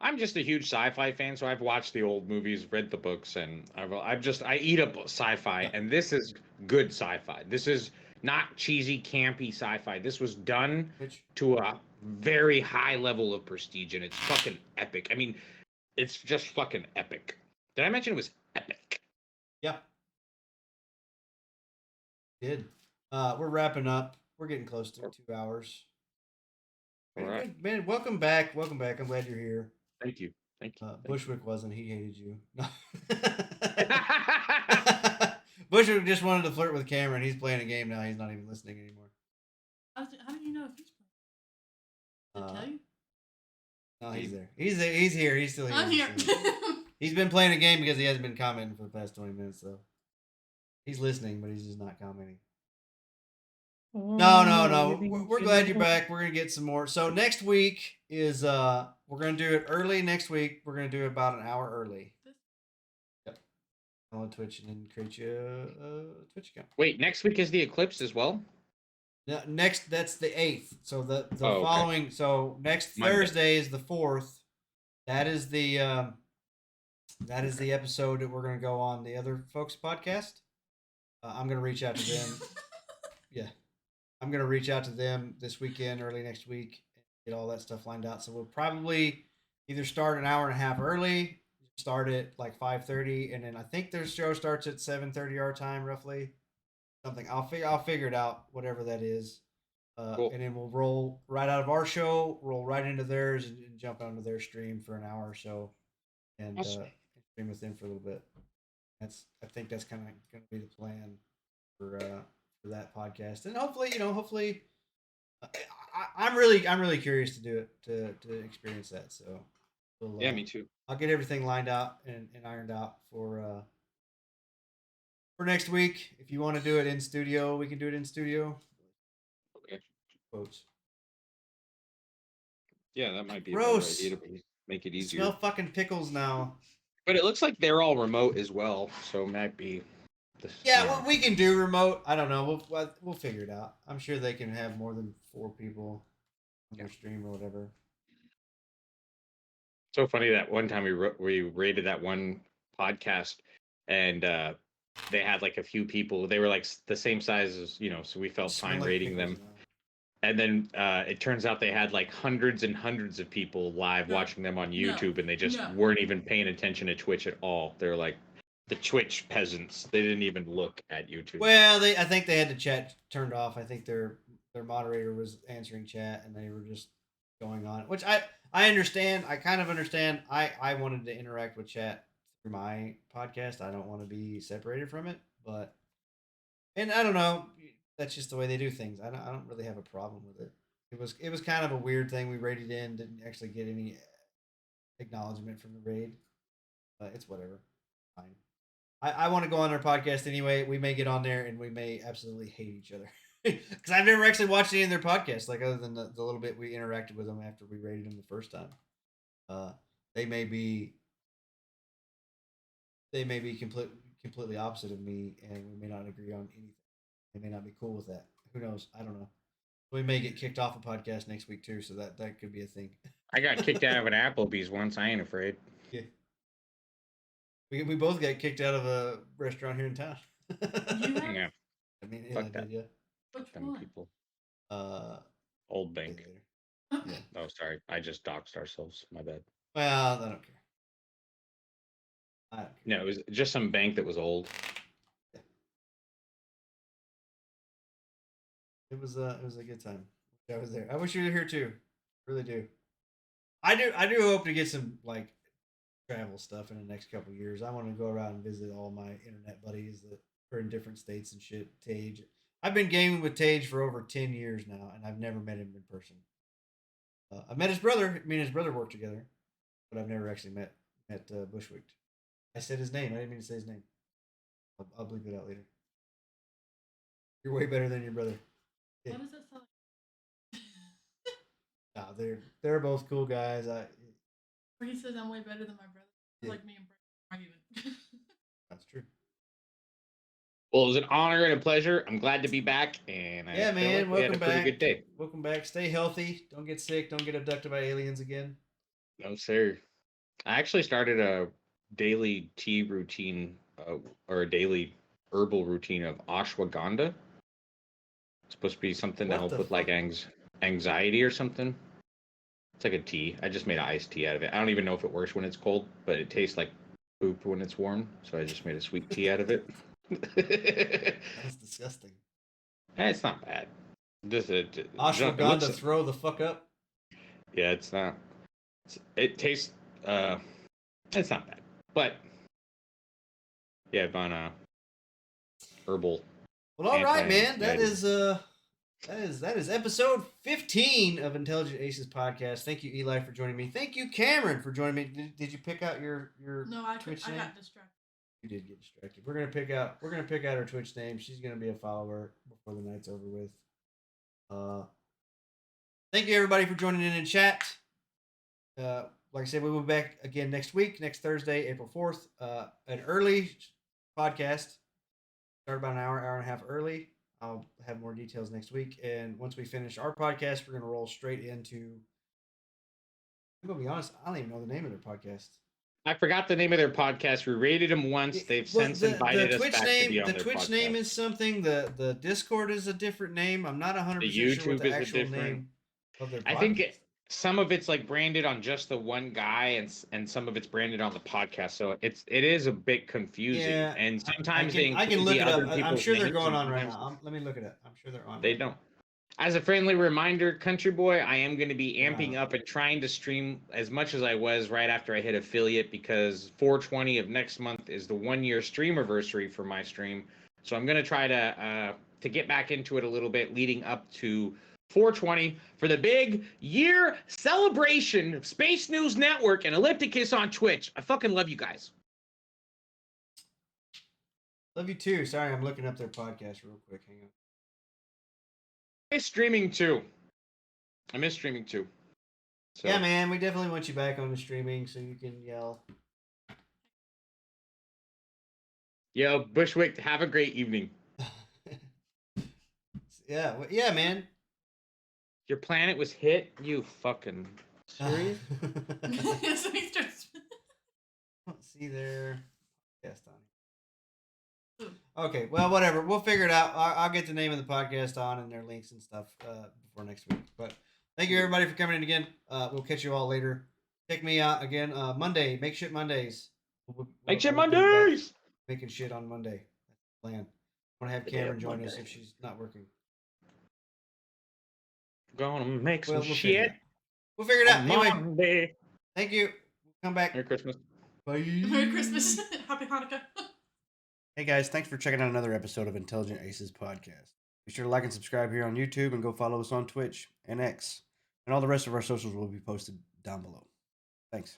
I'm just a huge sci-fi fan, so I've watched the old movies, read the books, and I eat up sci-fi, and this is good sci-fi. This is not cheesy, campy sci-fi. This was done to a very high level of prestige, and it's fucking epic. I mean, it's just fucking epic. Did I mention it was epic? Yeah. Did. We're wrapping up. We're getting close to 2 hours. All right. Man, welcome back. Welcome back. I'm glad you're here. Thank you. Thank you. Bushwick wasn't. He hated you. No. Bushwick just wanted to flirt with Cameron. He's playing a game now. He's not even listening anymore. How do you know if he's playing? Did I tell you? No, he's there. He's here. He's still here. I'm here. He's been playing a game because he hasn't been commenting for the past 20 minutes, though. He's listening, but he's just not commenting. No. We're glad you're back. We're gonna get some more. So next week is we're gonna do it early. Next week we're gonna do it about an hour early. Yep. On Twitch and then create you a Twitch account. Wait, next week is the eclipse as well? No, next that's the 8th. So the okay. following. So next Monday. Thursday is the 4th. That is the episode that we're gonna go on the other folks' podcast. I'm gonna reach out to them. Yeah. I'm going to reach out to them this weekend, early next week, and get all that stuff lined out. So we'll probably either start an hour and a half early, start at like 5:30, and then I think their show starts at 7:30 our time, roughly. Something. I'll figure it out, whatever that is. Cool. And then we'll roll right out of our show, roll right into theirs, and jump onto their stream for an hour or so, and stream with them for a little bit. I think that's kind of going to be the plan for that podcast, and hopefully I'm really curious to do it, to experience that. So yeah, me too. I'll get everything lined out and ironed out for next week. If you want to do it in studio, we can do it in studio. Okay. Quotes. Yeah, that might be gross. A better idea to make it easier. Smell fucking pickles now. But it looks like they're all remote as well, so it might be. Yeah, well, we can do remote. I don't know. We'll figure it out. I'm sure they can have more than 4 people on their stream or whatever. So funny that one time we rated that one podcast, and they had like a few people. They were like the same size as, so we felt Smell fine like rating pickles them. now. And then it turns out they had like hundreds and hundreds of people live No. watching them on No. YouTube, and they just No. weren't even paying attention to Twitch at all. They're like the Twitch peasants. They didn't even look at YouTube. Well, I think they had the chat turned off. I think their moderator was answering chat, and they were just going on, which I understand. I kind of understand. I wanted to interact with chat through my podcast. I don't want to be separated from it, but and I don't know. That's just the way they do things. I don't really have a problem with it. It was kind of a weird thing. We raided in, didn't actually get any acknowledgement from the raid, but it's whatever. Fine. I want to go on their podcast anyway. We may get on there and we may absolutely hate each other because I've never actually watched any of their podcasts, like other than the little bit we interacted with them after we rated them the first time. They may be completely opposite of me, and we may not agree on anything. They may not be cool with that. Who knows? I don't know. We may get kicked off a podcast next week too, so that could be a thing. I got kicked out of an Applebee's once. I ain't afraid. Yeah. We both got kicked out of a restaurant here in town. You have? Yeah, I mean, fuck I that. did, yeah. Which them one? people. Uh, Old say Bank. later. Yeah. Oh, sorry. I just doxed ourselves. My bad. Well, I don't care. I don't care. No, it was just some bank that was old. It was a good time. I was there. I wish you were here too. Really do. I do hope to get some like travel stuff in the next couple of years. I want to go around and visit all my internet buddies that are in different states and shit. Tage. I've been gaming with Tage for over 10 years now, and I've never met him in person. I've met his brother. Me and his brother work together, but I've never actually met Bushwick. I said his name. I didn't mean to say his name. I'll bleep it out later. You're way better than your brother. What does that sound like? No, they're both cool guys. Where he says I'm way better than my brother. Yeah. Like me and Brandon argument. That's true. Well, it was an honor and a pleasure. I'm glad to be back, and I Yeah, feel man. like we had Welcome a pretty back. good day. Welcome back. Stay healthy. Don't get sick. Don't get abducted by aliens again. No, sir. I actually started a daily tea routine, or a daily herbal routine of ashwagandha. It's supposed to be something to What help the with like fuck? anxiety or something. It's like a tea. I just made an iced tea out of it. I don't even know if it works when it's cold, but it tastes like poop when it's warm. So I just made a sweet tea out of it. That's disgusting. It's not bad. Ashwagandha, throw the fuck up. Yeah, it's not. It tastes. It's not bad, but yeah, I've gone herbal. Well, all right, man. Anti-anxiety. That is episode 15 of Intelligent Aces podcast. Thank you, Eli, for joining me. Thank you, Cameron, for joining me. Did you pick out your No, I Twitch name? got distracted. You did get distracted. We're gonna pick out her Twitch name. She's gonna be a follower before the night's over with. Thank you everybody for joining in chat. Like I said, we will be back again next week, next Thursday, April 4th. An early podcast. Start about an hour and a half early. I'll have more details next week. And once we finish our podcast, we're gonna roll straight into. I'm gonna be honest. I don't even know the name of their podcast. I forgot the name of their podcast. We rated them once. They've since invited us back to be on the their Twitch podcast. name is something. The Discord is a different name. I'm not 100% The sure what YouTube the is a actual different. name of their podcast. I think some of it's like branded on just the one guy, and some of it's branded on the podcast. So it is a bit confusing. Yeah, And sometimes I can look it up. I'm sure they're going on right now. Let me look it up. I'm sure they're on. They right don't. now. As a friendly reminder, Country Boy, I am going to be Yeah. amping up and trying to stream as much as I was right after I hit affiliate, because 420 of next month is the 1-year stream anniversary for my stream. So I'm going to try to get back into it a little bit leading up to 420 for the big year celebration of Space News Network and Ellipticus on Twitch. I fucking love you guys. Love you too. Sorry, I'm looking up their podcast real quick. Hang on. I miss streaming too. So, Yeah, man, we definitely want you back on the streaming so you can yell. Yo, Bushwick, have a great evening. Yeah, man. Your planet was hit? You fucking serious? So he starts. Let's see their podcast on. Who? Okay, well, whatever. We'll figure it out. I'll get the name of the podcast on and their links and stuff before next week. But thank you everybody for coming in again. We'll catch you all later. Check me out again Monday. Make shit Mondays. Make shit we'll get back Mondays. making shit on Monday. That's the plan. I want to have The day Cameron of join us Monday. if she's not working. Gonna make some We'll figure it shit out. We'll figure it out. on Anyway, Monday. thank you. Come back. Merry Christmas. Bye. Merry Christmas. Happy Hanukkah. Hey guys, thanks for checking out another episode of Intelligent Aces Podcast. Be sure to like and subscribe here on YouTube and go follow us on Twitch and X. And all the rest of our socials will be posted down below.